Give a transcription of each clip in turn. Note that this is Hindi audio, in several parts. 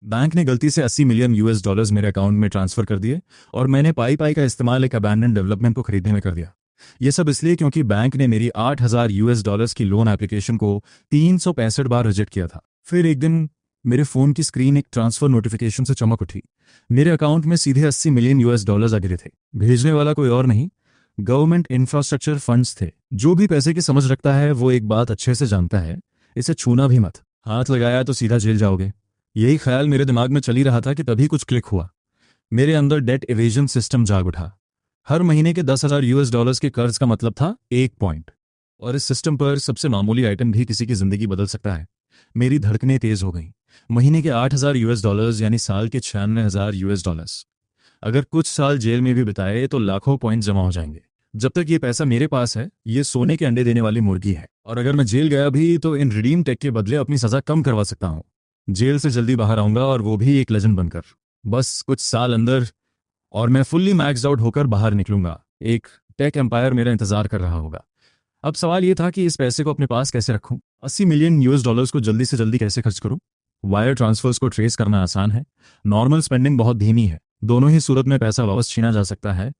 बैंक ने गलती से 80 मिलियन यूएस डॉलर्स मेरे अकाउंट में ट्रांसफर कर दिए और मैंने पाई पाई का इस्तेमाल एक अबैंडन डेवलपमेंट को खरीदने में कर दिया। ये सब इसलिए क्योंकि बैंक ने मेरी 8,000 यूएस डॉलर्स की लोन एप्लीकेशन को 365 बार रिजेक्ट किया था। फिर एक दिन मेरे फ़ोन की स्क्रीन एक ट्रांसफ़र नोटिफिकेशन से चमक उठी। मेरे अकाउंट में सीधे 80 मिलियन यूएस डॉलर्स आ गिरे थे। भेजने वाला कोई और नहीं, गवर्नमेंट इंफ्रास्ट्रक्चर फंड्स थे। जो भी पैसे की समझ रखता है वो एक बात अच्छे से जानता है, इसे छूना भी मत। हाथ लगाया तो सीधा जेल जाओगे। यही ख्याल मेरे दिमाग में चल ही रहा था कि तभी कुछ क्लिक हुआ। मेरे अंदर डेट एवेजन सिस्टम जाग उठा। हर महीने के 10,000 यूएस डॉलर्स के कर्ज का मतलब था 1 पॉइंट। और इस सिस्टम पर सबसे मामूली आइटम भी किसी की जिंदगी बदल सकता है। मेरी धड़कनें तेज हो गईं। महीने के 8,000 यूएस डॉलर्स यानी साल के 96,000 यूएस डॉलर्स। अगर कुछ साल जेल में भी बिताए तो लाखों पॉइंट जमा हो जाएंगे। जब तक ये पैसा मेरे पास है, ये सोने के अंडे देने वाली मुर्गी है। और अगर मैं जेल गया भी तो इन रिडीम टेक के बदले अपनी सजा कम करवा सकता हूँ। जेल से जल्दी बाहर आऊंगा और वो भी एक लेजेंड बनकर। बस कुछ साल अंदर और मैं फुल्ली मैक्स्ड आउट होकर बाहर निकलूंगा। एक टेक एम्पायर मेरा इंतजार कर रहा होगा। अब सवाल ये था कि इस पैसे को अपने पास कैसे रखूं। 80 मिलियन यूएस डॉलर्स को जल्दी से जल्दी कैसे खर्च करूं। वायर ट्रांसफर्स को ट्रेस करना आसान है, नॉर्मल स्पेंडिंग बहुत धीमी है। दोनों ही सूरत में पैसा वापस छीना जा सकता है।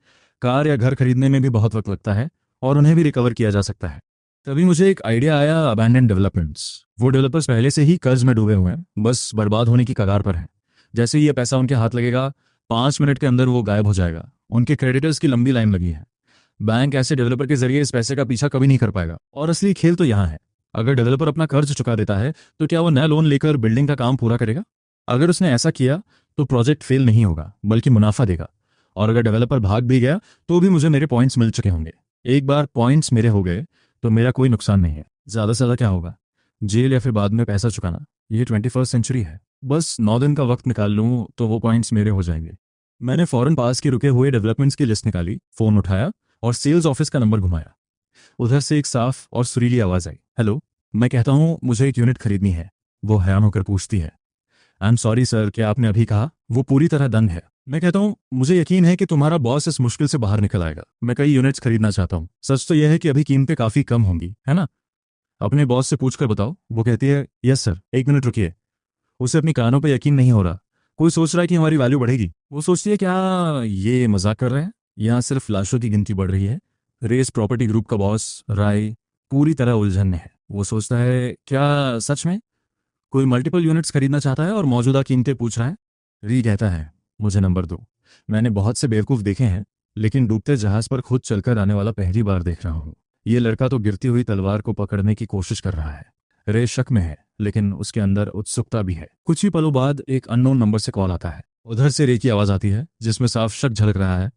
कार या घर खरीदने में भी बहुत वक्त लगता है और उन्हें भी रिकवर किया जा सकता है। तभी मुझे एक आइडिया आया, अबैंडन डेवलपमेंट्स। वो डेवलपर्स पहले से ही कर्ज में डूबे हुए हैं, बस बर्बाद होने की कगार पर हैं। जैसे ही ये पैसा उनके हाथ लगेगा, 5 मिनट के अंदर वो गायब हो जाएगा। उनके क्रेडिटर्स की लंबी लाइन लगी है। बैंक ऐसे डेवलपर के जरिए इस पैसे का पीछा कभी नहीं कर पाएगा। और असली खेल तो यहाँ है, अगर डेवलपर अपना कर्ज चुका देता है तो क्या वो नया लोन लेकर बिल्डिंग का काम पूरा करेगा? अगर उसने ऐसा किया तो प्रोजेक्ट फेल नहीं होगा बल्कि मुनाफा देगा। और अगर डेवलपर भाग भी गया तो भी मुझे मेरे पॉइंट्स मिल चुके होंगे। एक बार पॉइंट्स मेरे हो गए तो मेरा कोई नुकसान नहीं है। ज़्यादा से ज़्यादा क्या होगा, जेल या फिर बाद में पैसा चुकाना। ये 21st सेंचुरी है। बस 9 दिन का वक्त निकाल लूँ तो वो पॉइंट्स मेरे हो जाएंगे। मैंने फौरन पास के रुके हुए डेवलपमेंट्स की लिस्ट निकाली, फ़ोन उठाया और सेल्स ऑफिस का नंबर घुमाया। उधर से एक साफ और सुरीली आवाज़ आई, हेलो। मैं कहता हूँ मुझे एक यूनिट खरीदनी है। वो हैरान होकर पूछती है, आई एम सॉरी सर, क्या आपने अभी कहा? वो पूरी तरह दंग है। मैं कहता हूँ मुझे यकीन है कि तुम्हारा बॉस इस मुश्किल से बाहर निकल आएगा। मैं कई यूनिट्स खरीदना चाहता हूँ। सच तो यह है कि अभी कीमतें काफ़ी कम होंगी, है ना? अपने बॉस से पूछकर बताओ। वो कहती है, यस सर। 1 मिनट रुकिए। उसे अपनी कानों पर यकीन नहीं हो रहा। कोई सोच रहा है कि हमारी वैल्यू बढ़ेगी। वो सोचती है, क्या ये मजाक कर रहे हैं? यहाँ सिर्फ लाशों की गिनती बढ़ रही है। रेस प्रॉपर्टी ग्रुप का बॉस राय पूरी तरह उलझन में है। वो सोचता है, क्या सच में कोई मल्टीपल यूनिट्स खरीदना चाहता है और मौजूदा कीमतें पूछ रहा है? री कहता है, मुझे नंबर दो। मैंने बहुत से बेवकूफ़ देखे हैं, लेकिन डूबते जहाज पर खुद चलकर आने वाला पहली बार देख रहा हूँ। ये लड़का तो गिरती हुई तलवार को पकड़ने की कोशिश कर रहा है। रे शक में है, लेकिन उसके अंदर उत्सुकता भी है। कुछ ही पलों बाद एक अननोन नंबर से कॉल आता है। उधर से रे की आवाज़ आती है जिसमें साफ शक झलक रहा है।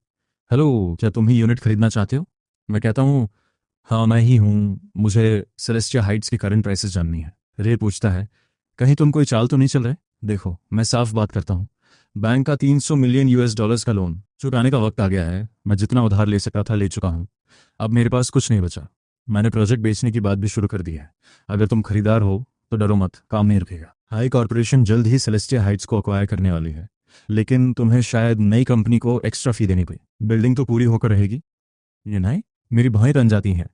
हेलो, क्या तुम ही यूनिट खरीदना चाहते हो? मैं कहता हूँ, हाँ मैं ही हूँ। मुझे सेलेस्टिया हाइट्स की करंट प्राइसेस जाननी है। रे पूछता है, कहीं तुम कोई चाल तो नहीं चल रहे? देखो, मैं साफ बात करता हूँ। बैंक का 300 मिलियन यूएस डॉलर्स का लोन चुकाने का वक्त आ गया है। मैं जितना उधार ले सकता था ले चुका हूँ। अब मेरे पास कुछ नहीं बचा। मैंने प्रोजेक्ट बेचने की बात भी शुरू कर दी है। अगर तुम खरीदार हो तो डरो मत, काम नहीं रुकेगा। हाई कॉर्पोरेशन जल्द ही सेलेस्टिया हाइट्स को अक्वायर करने वाली है, लेकिन तुम्हें शायद नई कंपनी को एक्स्ट्रा फी देनी पड़ी। बिल्डिंग तो पूरी होकर रहेगी। यूनाई मेरी भौएं तन जाती हैं।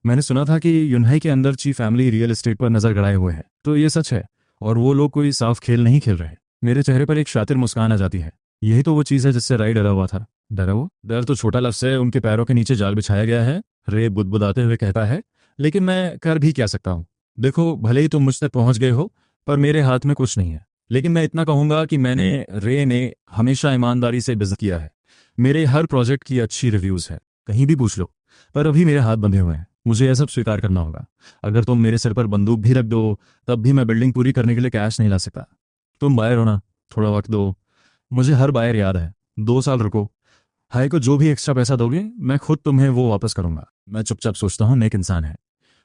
मैंने सुना था कि यूनाई के अंदर चीफ फैमिली रियल एस्टेट पर नजर गड़ाए हुए हैं। तो ये सच है और वो लोग कोई साफ खेल नहीं खेल रहे। मेरे चेहरे पर एक शातिर मुस्कान आ जाती है। यही तो वो चीज़ है जिससे राय डरा हुआ था। डरा हुआ? डर तो छोटा लफ्ज़ है। उनके पैरों के नीचे जाल बिछाया गया है। रे बुदबुदाते हुए कहता है, लेकिन मैं कर भी क्या सकता हूँ? देखो, भले ही तुम मुझ तक पहुंच गए हो, पर मेरे हाथ में कुछ नहीं है। लेकिन मैं इतना कहूंगा कि रे ने हमेशा ईमानदारी से बिजनेस किया है। मेरे हर प्रोजेक्ट की अच्छी रिव्यूज़ है, कहीं भी पूछ लो। पर अभी मेरे हाथ बंधे हुए हैं। मुझे यह सब स्वीकार करना होगा। अगर तुम मेरे सिर पर बंदूक भी रख दो तब भी मैं बिल्डिंग पूरी करने के लिए कैश नहीं ला सकता। तुम बायर हो ना, थोड़ा वक्त दो। मुझे हर बायर याद है। 2 साल रुको। हाई को जो भी एक्स्ट्रा पैसा दोगे मैं खुद तुम्हें वो वापस करूंगा। मैं चुपचाप सोचता हूँ, नेक इंसान है।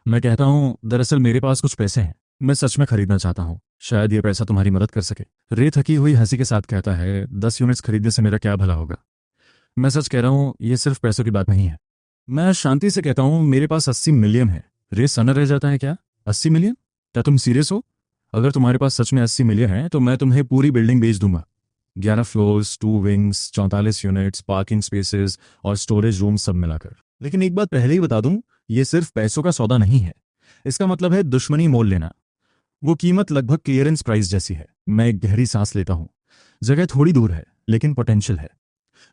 मैं कहता हूँ, दरअसल मेरे पास कुछ पैसे हैं, मैं सच में खरीदना चाहता हूँ। शायद ये पैसा तुम्हारी मदद कर सके। रे थकी हुई हंसी के साथ कहता है, 10 यूनिट्स खरीदने से मेरा क्या भला होगा? मैं सच कह रहा हूँ, ये सिर्फ पैसों की बात नहीं है। मैं शांति से कहता हूँ, मेरे पास 80 मिलियन है। रे सना रह जाता है, क्या 80 मिलियन? क्या तुम सीरियस हो? अगर तुम्हारे पास सच में 80 मिलियन है तो मैं तुम्हें पूरी बिल्डिंग बेच दूंगा। 11 floors, 2 wings, 44 units, parking spaces और स्टोरेज रूम सब मिलाकर। लेकिन एक बात पहले ही बता दूं, ये सिर्फ पैसों का सौदा नहीं है। इसका मतलब है दुश्मनी मोल लेना। वो कीमत लगभग क्लियरेंस प्राइस जैसी है। मैं एक गहरी सांस लेता हूँ। जगह थोड़ी दूर है लेकिन पोटेंशियल है।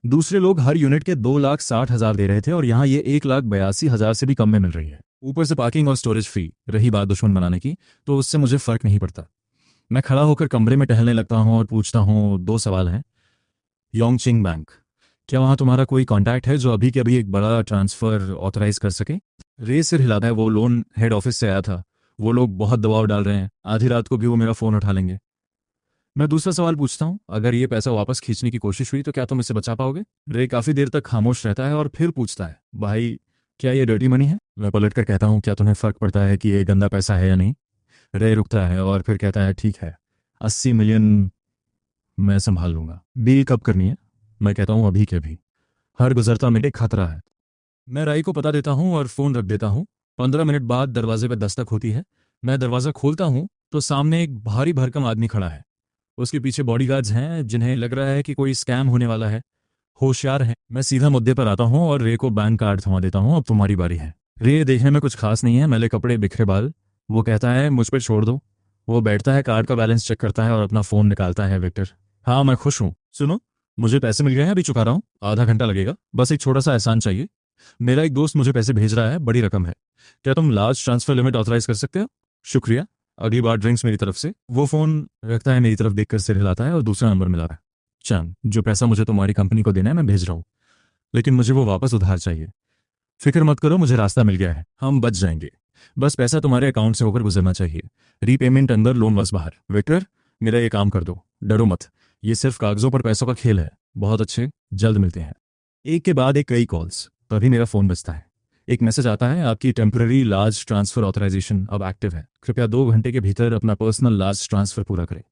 दूसरे लोग हर यूनिट के 2,60,000 दे रहे थे और यहाँ ये 1,82,000 से भी कम में मिल रही है। ऊपर से पार्किंग और स्टोरेज फ्री। रही बात दुश्मन बनाने की, तो उससे मुझे फर्क नहीं पड़ता। मैं खड़ा होकर कमरे में टहलने लगता हूँ और पूछता हूँ, 2 सवाल हैं। योंगचिंग बैंक, क्या वहाँ तुम्हारा कोई कांटेक्ट है जो अभी के अभी एक बड़ा ट्रांसफ़र ऑथराइज कर सके? रे सिर हिलाता है। वो लोन हेड ऑफिस से आया था। वो लोग बहुत दबाव डाल रहे हैं, आधी रात को भी वो मेरा फ़ोन उठा लेंगे। मैं दूसरा सवाल पूछता हूँ, अगर ये पैसा वापस खींचने की कोशिश हुई तो क्या तुम इसे बचा पाओगे? रे काफ़ी देर तक खामोश रहता है और फिर पूछता है, भाई क्या ये डर्टी मनी है? मैं पलट कर कहता हूँ, क्या तुम्हें फ़र्क पड़ता है कि ये गंदा पैसा है या नहीं? रे रुकता है और फिर कहता है, ठीक है, 80 मिलियन मैं संभाल लूंगा। डील कब करनी है? मैं कहता हूँ, अभी के अभी। हर गुजरता मिनट एक खतरा है। मैं राई को पता देता हूँ और फ़ोन रख देता हूँ। 15 मिनट बाद दरवाजे पर दस्तक होती है। मैं दरवाज़ा खोलता हूँ तो सामने एक भारी भरकम आदमी खड़ा है। उसके पीछे बॉडीगार्ड्स हैं जिन्हें लग रहा है कि कोई स्कैम होने वाला है। होशियार है। मैं सीधा मुद्दे पर आता हूँ और रे को बैंक कार्ड थमा देता हूँ, अब तुम्हारी बारी है। रे देखने में कुछ खास नहीं है, मैले कपड़े, बिखरे बाल। वो कहता है, मुझ पर छोड़ दो। वो बैठता है, कार्ड का बैलेंस चेक करता है और अपना फ़ोन निकालता है। विक्टर, हाँ मैं खुश हूँ। सुनो, मुझे पैसे मिल गए हैं, अभी चुका रहा हूँ। आधा घंटा लगेगा, बस एक छोटा सा एहसान चाहिए। मेरा एक दोस्त मुझे पैसे भेज रहा है, बड़ी रकम है। क्या तुम लार्ज ट्रांसफर लिमिट ऑथराइज कर सकते हो? शुक्रिया, अगली बार ड्रिंक्स मेरी तरफ से। वो फोन रखता है, मेरी तरफ देखकर सिर हिलाता है और दूसरा नंबर मिलाता है। चंद, जो पैसा मुझे तुम्हारी कंपनी को देना है मैं भेज रहा हूँ, लेकिन मुझे वो वापस उधार चाहिए। फिक्र मत करो, मुझे रास्ता मिल गया है, हम बच जाएंगे। बस पैसा तुम्हारे अकाउंट से होकर गुजरना चाहिए। रीपेमेंट अंदर, लोन बस बाहर। विक्टर, मेरा ये काम कर दो, डरो मत। ये सिर्फ कागजों पर पैसों का खेल है। बहुत अच्छे, जल्द मिलते हैं। एक के बाद एक कई कॉल्स। तभी मेरा फ़ोन बजता है। एक मैसेज आता है, आपकी टेम्पररी लार्ज ट्रांसफ़र ऑथराइजेशन अब एक्टिव है। कृपया 2 घंटे के भीतर अपना पर्सनल लार्ज ट्रांसफ़र पूरा करें।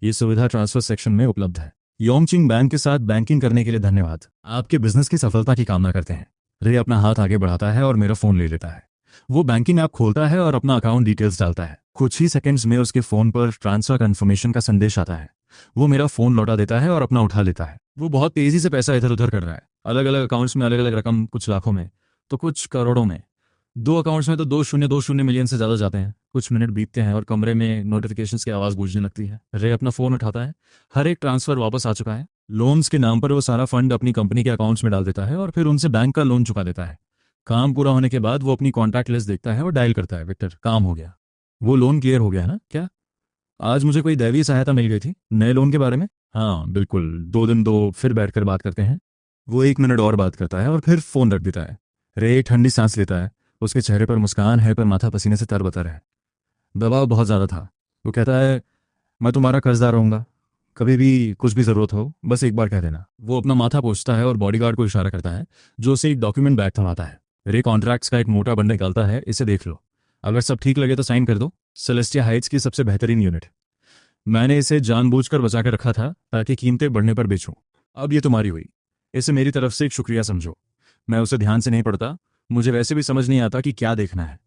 ये सुविधा ट्रांसफ़र सेक्शन में उपलब्ध है। योंगचिंग बैंक के साथ बैंकिंग करने के लिए धन्यवाद। आपके बिजनेस की सफलता की कामना करते हैं। रे अपना हाथ आगे बढ़ाता है और मेरा फ़ोन ले लेता है। वो बैंकिंग ऐप खोलता है और अपना अकाउंट डिटेल्स डालता है। कुछ ही सेकंड्स में उसके फ़ोन पर ट्रांसफ़र कन्फर्मेशन का संदेश आता है। वो मेरा फ़ोन लौटा देता है और अपना उठा लेता है। वो बहुत तेज़ी से पैसा इधर उधर कर रहा है। अलग अलग अकाउंट्स में अलग अलग रकम, कुछ लाखों में तो कुछ करोड़ों में। 2 अकाउंट्स में तो 2 शून्य मिलियन से ज़्यादा जाते हैं। कुछ मिनट बीतते हैं और कमरे में नोटिफिकेशंस की आवाज़ गूंजने लगती है। रे अपना फ़ोन उठाता है। हर एक ट्रांसफ़र वापस आ चुका है। लोन्स के नाम पर वो सारा फंड अपनी कंपनी के अकाउंट्स में डाल देता है और फिर उनसे बैंक का लोन चुका देता है। काम पूरा होने के बाद वो अपनी कॉन्टैक्ट लिस्ट देखता है और डायल करता है, विक्टर, काम हो गया। वो लोन क्लियर हो गया है ना? क्या आज मुझे कोई दैवीय सहायता मिल गई थी नए लोन के बारे में? हाँ बिल्कुल, 2 दिन दो, फिर बैठकर बात करते हैं। वो 1 मिनट और बात करता है और फिर फ़ोन रख देता है। रे एक ठंडी सांस लेता है। उसके चेहरे पर मुस्कान है पर माथा पसीने से तरबतर है। दबाव बहुत ज़्यादा था। वो कहता है, मैं तुम्हारा कर्जदार रहूंगा। कभी भी कुछ भी ज़रूरत हो बस एक बार कह देना। वो अपना माथा पोंछता है और बॉडीगार्ड को इशारा करता है जो उसे एक डॉक्यूमेंट बैग थमाता है। रे कॉन्ट्रैक्ट्स का एक मोटा बंडल निकालता है, इसे देख लो, अगर सब ठीक लगे तो साइन कर दो। सेलेस्टिया हाइट्स की सबसे बेहतरीन यूनिट। मैंने इसे जानबूझकर बचा के रखा था ताकि कीमतें बढ़ने पर बेचूं। अब ये तुम्हारी हुई। इसे मेरी तरफ से एक शुक्रिया समझो। मैं उसे ध्यान से नहीं पढ़ता, मुझे वैसे भी समझ नहीं आता कि क्या देखना है।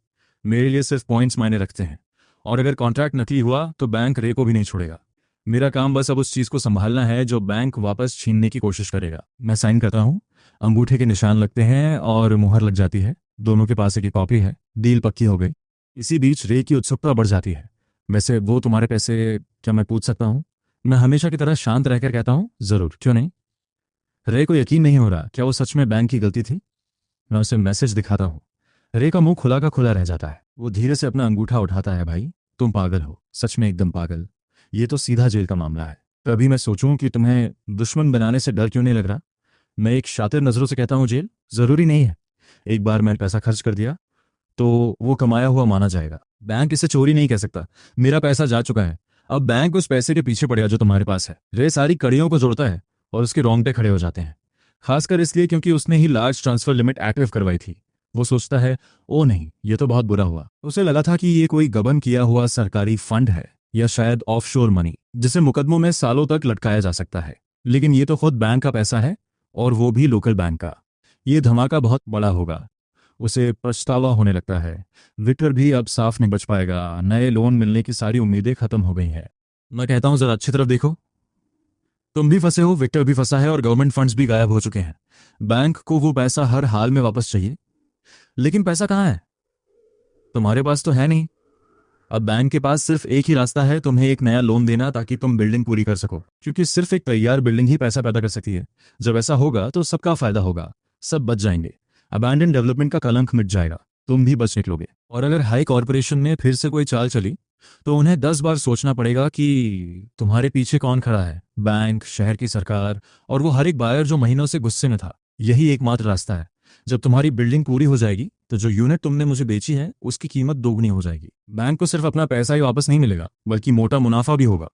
मेरे लिए सिर्फ पॉइंट्स मायने रखते हैं, और अगर कॉन्ट्रैक्ट नकली हुआ तो बैंक रे को भी नहीं छोड़ेगा। मेरा काम बस अब उस चीज़ को संभालना है जो बैंक वापस छीनने की कोशिश करेगा। मैं साइन करता हूँ, अंगूठे के निशान लगते हैं और मुहर लग जाती है। दोनों के पास एक कॉपी है। डील पक्की हो गई। इसी बीच रे की उत्सुकता बढ़ जाती है। वैसे वो तुम्हारे पैसे, क्या मैं पूछ सकता हूँ? मैं हमेशा की तरह शांत रहकर कहता हूँ, ज़रूर, क्यों नहीं। रे को यकीन नहीं हो रहा, क्या वो सच में बैंक की गलती थी? मैं उसे मैसेज दिखाता हूँ। रे का मुंह खुला का खुला रह जाता है। वो धीरे से अपना अंगूठा उठाता है। भाई तुम पागल हो, सच में एकदम पागल। ये तो सीधा जेल का मामला है। तभी मैं सोचूं कि तुम्हें दुश्मन बनाने से डर क्यों नहीं लग रहा। मैं एक शातिर नज़रों से कहता हूँ, जेल ज़रूरी नहीं है। एक बार मैंने पैसा खर्च कर दिया तो वो कमाया हुआ माना जाएगा। बैंक इसे चोरी नहीं कह सकता। मेरा पैसा जा चुका है, अब बैंक उस पैसे के पीछे पड़ेगा जो तुम्हारे पास है। रे सारी कड़ियों को जोड़ता है और उसके रोंगटे खड़े हो जाते हैं, खासकर इसलिए क्योंकि उसने ही लार्ज ट्रांसफर लिमिट एक्टिव करवाई थी। वो सोचता है, ओ नहीं, ये तो बहुत बुरा हुआ। उसे लगा था कि ये कोई गबन किया हुआ सरकारी फंड है या शायद ऑफशोर मनी जिसे मुकदमों में सालों तक लटकाया जा सकता है। लेकिन ये तो खुद बैंक का पैसा है, और वो भी लोकल बैंक का। ये धमाका बहुत बड़ा होगा। उसे पछतावा होने लगता है। विक्टर भी अब साफ नहीं बच पाएगा। नए लोन मिलने की सारी उम्मीदें खत्म हो गई हैं। मैं कहता हूं, जरा अच्छी तरफ देखो, तुम भी फंसे हो, विक्टर भी फंसा है और गवर्नमेंट फंड्स भी गायब हो चुके हैं। बैंक को वो पैसा हर हाल में वापस चाहिए, लेकिन पैसा कहाँ है? तुम्हारे पास तो है नहीं। अब बैंक के पास सिर्फ एक ही रास्ता है, तुम्हें एक नया लोन देना ताकि तुम बिल्डिंग पूरी कर सको, क्योंकि सिर्फ एक तैयार बिल्डिंग ही पैसा पैदा कर सकती है। जब ऐसा होगा तो सबका फायदा होगा, सब बच जाएंगे, अबैंडन डेवलपमेंट का कलंक मिट जाएगा, तुम भी बच निकलोगे। और अगर हाई कॉरपोरेशन में फिर से कोई चाल चली तो उन्हें 10 बार सोचना पड़ेगा कि तुम्हारे पीछे कौन खड़ा है, बैंक, शहर की सरकार, और वो हर एक बायर जो महीनों से गुस्से में था। यही एकमात्र रास्ता है। जब तुम्हारी बिल्डिंग पूरी हो जाएगी तो जो यूनिट तुमने मुझे बेची है उसकी कीमत दोगुनी हो जाएगी। बैंक को सिर्फ अपना पैसा ही वापस नहीं मिलेगा बल्कि मोटा मुनाफा भी होगा।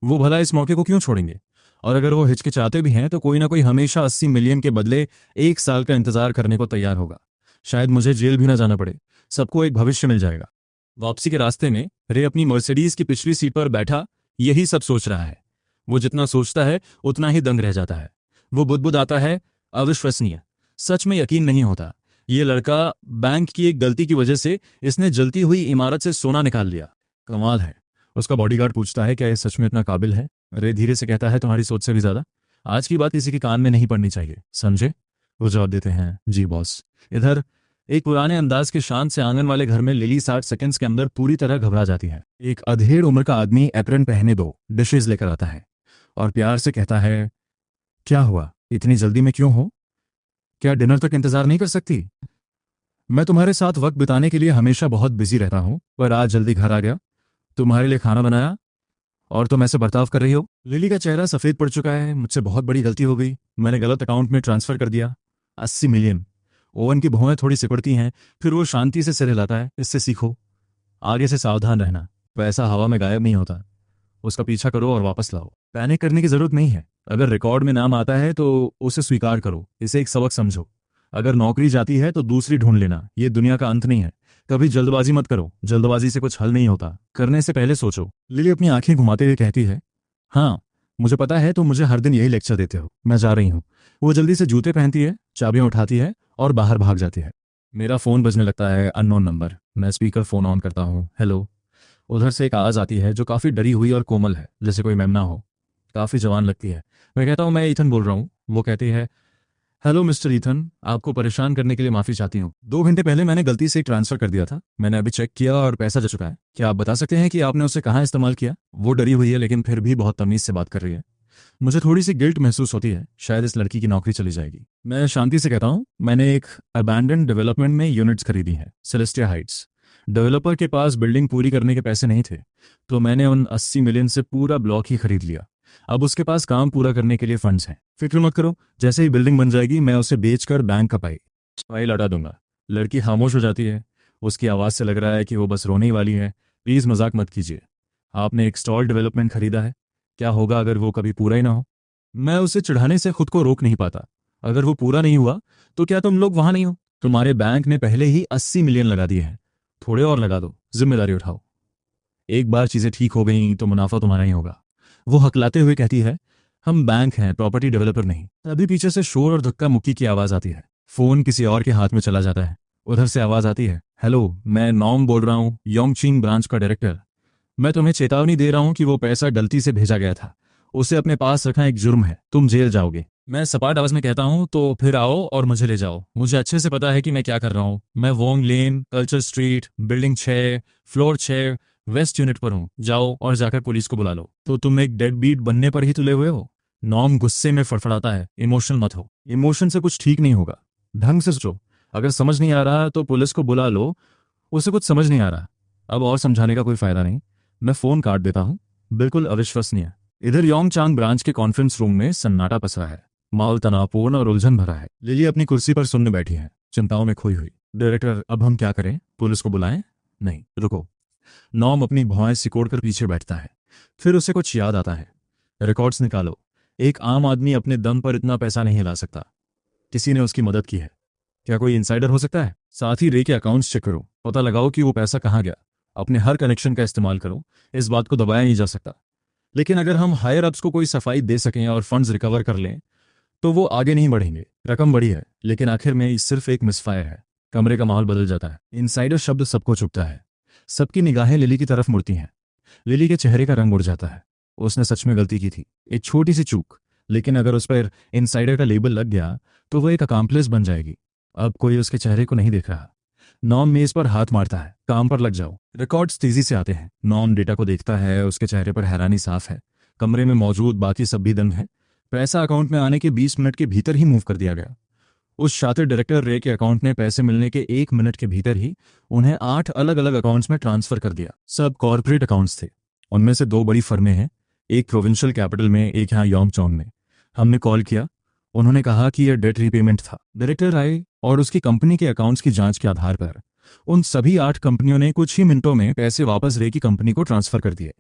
वो भला इस मौके को क्यों छोड़ेंगे? और अगर वो हिचकिचाते भी हैं तो कोई ना कोई हमेशा 80 मिलियन के बदले 1 साल का इंतजार करने को तैयार होगा। शायद मुझे जेल भी ना जाना पड़े, सबको एक भविष्य मिल जाएगा। वापसी के रास्ते में रे अपनी मर्सिडीज की पिछली सीट पर बैठा यही सब सोच रहा है। वो जितना सोचता है उतना ही दंग रह जाता है। वो बुदबुदाता है, अविश्वसनीय, सच में यकीन नहीं होता। ये लड़का बैंक की एक गलती की वजह से इसने जलती हुई इमारत से सोना निकाल लिया। कमाल है। उसका बॉडीगार्ड पूछता है क्या ये सच में इतना काबिल है? रे धीरे से कहता है तुम्हारी सोच से भी ज्यादा। आज की बात किसी के कान में नहीं पड़नी चाहिए, समझे? वो जवाब देते हैं, जी बॉस। इधर एक पुराने अंदाज के शान से आंगन वाले घर में लिली 60 सेकंड्स के अंदर पूरी तरह घबरा जाती है। एक अधेड़ उम्र का आदमी एप्रन पहने 2 डिशेज लेकर आता है और प्यार से कहता है, क्या हुआ, इतनी जल्दी में क्यों हो? क्या डिनर तक इंतजार नहीं कर सकती? मैं तुम्हारे साथ वक्त बिताने के लिए हमेशा बहुत बिजी रहता हूँ, पर आज जल्दी घर आ गया, तुम्हारे लिए खाना बनाया और तुम ऐसे बर्ताव कर रही हो। लिली का चेहरा सफेद पड़ चुका है। मुझसे बहुत बड़ी गलती हो गई, मैंने गलत अकाउंट में ट्रांसफर कर दिया 80 मिलियन। ओवन की भौहें थोड़ी सिकुड़ती हैं, फिर वो शांति से सिर हिलाता है, इससे सीखो, आगे से सावधान रहना, पैसा हवा में गायब नहीं होता, उसका पीछा करो और वापस लाओ। पैनिक करने की जरूरत नहीं है। अगर रिकॉर्ड में नाम आता है तो उसे स्वीकार करो, इसे एक सबक समझो। अगर नौकरी जाती है तो दूसरी ढूंढ लेना, ये दुनिया का अंत नहीं है। कभी जल्दबाजी मत करो, जल्दबाजी से कुछ हल नहीं होता, करने से पहले सोचो। लिली अपनी आंखें घुमाते हुए कहती है, हाँ मुझे पता है, तो मुझे हर दिन यही लेक्चर देते हो, मैं जा रही हूँ। वो जल्दी से जूते पहनती है, चाबियां उठाती है और बाहर भाग जाती है। मेरा फोन बजने लगता है, अननोन नंबर। मैं स्पीकर फोन ऑन करता हूँ, हेलो। उधर से एक आवाज आती है जो काफी डरी हुई और कोमल है, जैसे कोई मेमना हो, काफी जवान लगती है। मैं कहता हूँ, मैं ईथन बोल रहा हूँ। वो कहती है, हेलो मिस्टर ईथन, आपको परेशान करने के लिए माफी चाहती हूँ। 2 घंटे पहले मैंने गलती से एक ट्रांसफर कर दिया था, मैंने अभी चेक किया और पैसा जा चुका है। क्या आप बता सकते हैं कि आपने उसे कहाँ इस्तेमाल किया? वो डरी हुई है लेकिन फिर भी बहुत तमीज से बात कर रही है। मुझे थोड़ी सी गिल्ट महसूस होती है, शायद इस लड़की की नौकरी चली जाएगी। मैं शांति से कहता हूँ, मैंने एक अबैंडन डेवलपमेंट में यूनिट्स खरीदी हैं, सेलेस्टिया हाइट्स। डेवलपर के पास बिल्डिंग पूरी करने के पैसे नहीं थे, तो मैंने उन 80 मिलियन से पूरा ब्लॉक ही खरीद लिया। अब उसके पास काम पूरा करने के लिए फंड्स हैं। फिक्र मत करो, जैसे ही बिल्डिंग बन जाएगी मैं उसे बेचकर बैंक का पाई लौटा दूंगा। लड़की खामोश हो जाती है। उसकी आवाज़ से लग रहा है कि वो बस रोने ही वाली है। प्लीज़ मजाक मत कीजिए, आपने एक स्टॉल डेवलपमेंट खरीदा है, क्या होगा अगर वो कभी पूरा ही ना हो? मैं उसे चिढ़ाने से खुद को रोक नहीं पाता। अगर वो पूरा नहीं हुआ तो क्या तुम लोग वहां नहीं हो? तुम्हारे बैंक ने पहले ही 80 मिलियन लगा दिए हैं, थोड़े और लगा दो, जिम्मेदारी उठाओ। एक बार चीजें ठीक हो गई तो मुनाफा तुम्हारा ही होगा। वो हकलाते हुए कहती है, हम बैंक हैं, प्रॉपर्टी डेवलपर नहीं। तभी पीछे से शोर और धक्का मुक्की की आवाज आती है। फोन किसी और के हाथ में चला जाता है। उधर से आवाज आती है, हेलो, मैं नॉम बोल रहा हूँ, योंगचिंग ब्रांच का डायरेक्टर। मैं तुम्हें चेतावनी दे रहा हूँ कि वो पैसा गलती से भेजा गया था, उसे अपने पास रखना एक जुर्म है, तुम जेल जाओगे। मैं सपाट आवाज में कहता हूँ, तो फिर आओ और मुझे ले जाओ, मुझे अच्छे से पता है कि मैं क्या कर रहा हूँ। मैं Wong Lane, culture street, building 6, floor 6, west unit पर हूँ। जाओ और जाकर पुलिस को बुला लो। तो तुम एक डेड बीट बनने पर ही तुले हुए हो? नॉम गुस्से में फड़फड़ाता है, इमोशनल मत हो, इमोशन से कुछ ठीक नहीं होगा, ढंग से सोचो। अगर समझ नहीं आ रहा तो पुलिस को बुला लो, उसे कुछ समझ नहीं आ रहा, अब और समझाने का कोई फायदा नहीं। मैं फोन काट देता हूँ। बिल्कुल अविश्वसनीय। इधर योंगचांग ब्रांच के कॉन्फ्रेंस रूम में सन्नाटा पसरा है, माहौल तनावपूर्ण और उलझन भरा है। लिली अपनी कुर्सी पर सुनने बैठी है, चिंताओं में खोई हुई। डायरेक्टर, अब हम क्या करें? पुलिस को बुलाएं? नहीं, रुको। नॉम अपनी भौहें सिकोड़कर पीछे बैठता है। फिर उसे कुछ याद आता है। रिकॉर्ड्स निकालो। एक आम आदमी अपने दम पर इतना पैसा नहीं हिला सकता, किसी ने उसकी मदद की है। क्या कोई इनसाइडर हो सकता है? साथ ही रे के अकाउंट्स चेक करो, पता लगाओ कि वो पैसा कहाँ गया। अपने हर कनेक्शन का इस्तेमाल करो, इस बात को दबाया नहीं जा सकता। लेकिन अगर हम हायर अप्स को कोई सफाई दे सकें और फंड्स रिकवर कर लें तो वो आगे नहीं बढ़ेंगे। रकम बड़ी है लेकिन आखिर में ये सिर्फ एक मिसफायर है। कमरे का माहौल बदल जाता है। इनसाइडर शब्द सबको चुभता है। सबकी निगाहें लिली की तरफ मुड़ती हैं। लिली के चेहरे का रंग उड़ जाता है। उसने सच में गलती की थी, एक छोटी सी चूक, लेकिन अगर उस पर इनसाइडर का लेबल लग गया तो वो एक अकाम्प्लिस बन जाएगी। अब कोई उसके चेहरे को नहीं देख रहा, नॉम मेज पर हाथ मारता है। काम पर लग जाओ। रिकॉर्ड्स तेजी से आते हैं। नॉम डेटा को देखता है, उसके चेहरे पर हैरानी साफ है। कमरे में मौजूद बाकी सब भी दंग है। पैसा अकाउंट में आने के 20 मिनट के भीतर ही मूव कर दिया गया। उस शातिर डायरेक्टर रे के अकाउंट ने पैसे मिलने के 1 मिनट के भीतर ही उन्हें 8 अलग अलग अकाउंट्स में ट्रांसफर कर दिया। सब कॉर्पोरेट अकाउंट्स थे। उनमें से 2 बड़ी फर्में हैं, एक प्रोविंशियल कैपिटल में, एक यहाँ यॉन्गचोंग में। हमने कॉल किया। उन्होंने कहा कि यह डेट रीपेमेंट था। डायरेक्टर आए और उसकी कंपनी के अकाउंट्स की जांच के आधार पर उन सभी 8 कंपनियों ने कुछ ही मिनटों में पैसे वापस रे की कंपनी को ट्रांसफर कर दिए।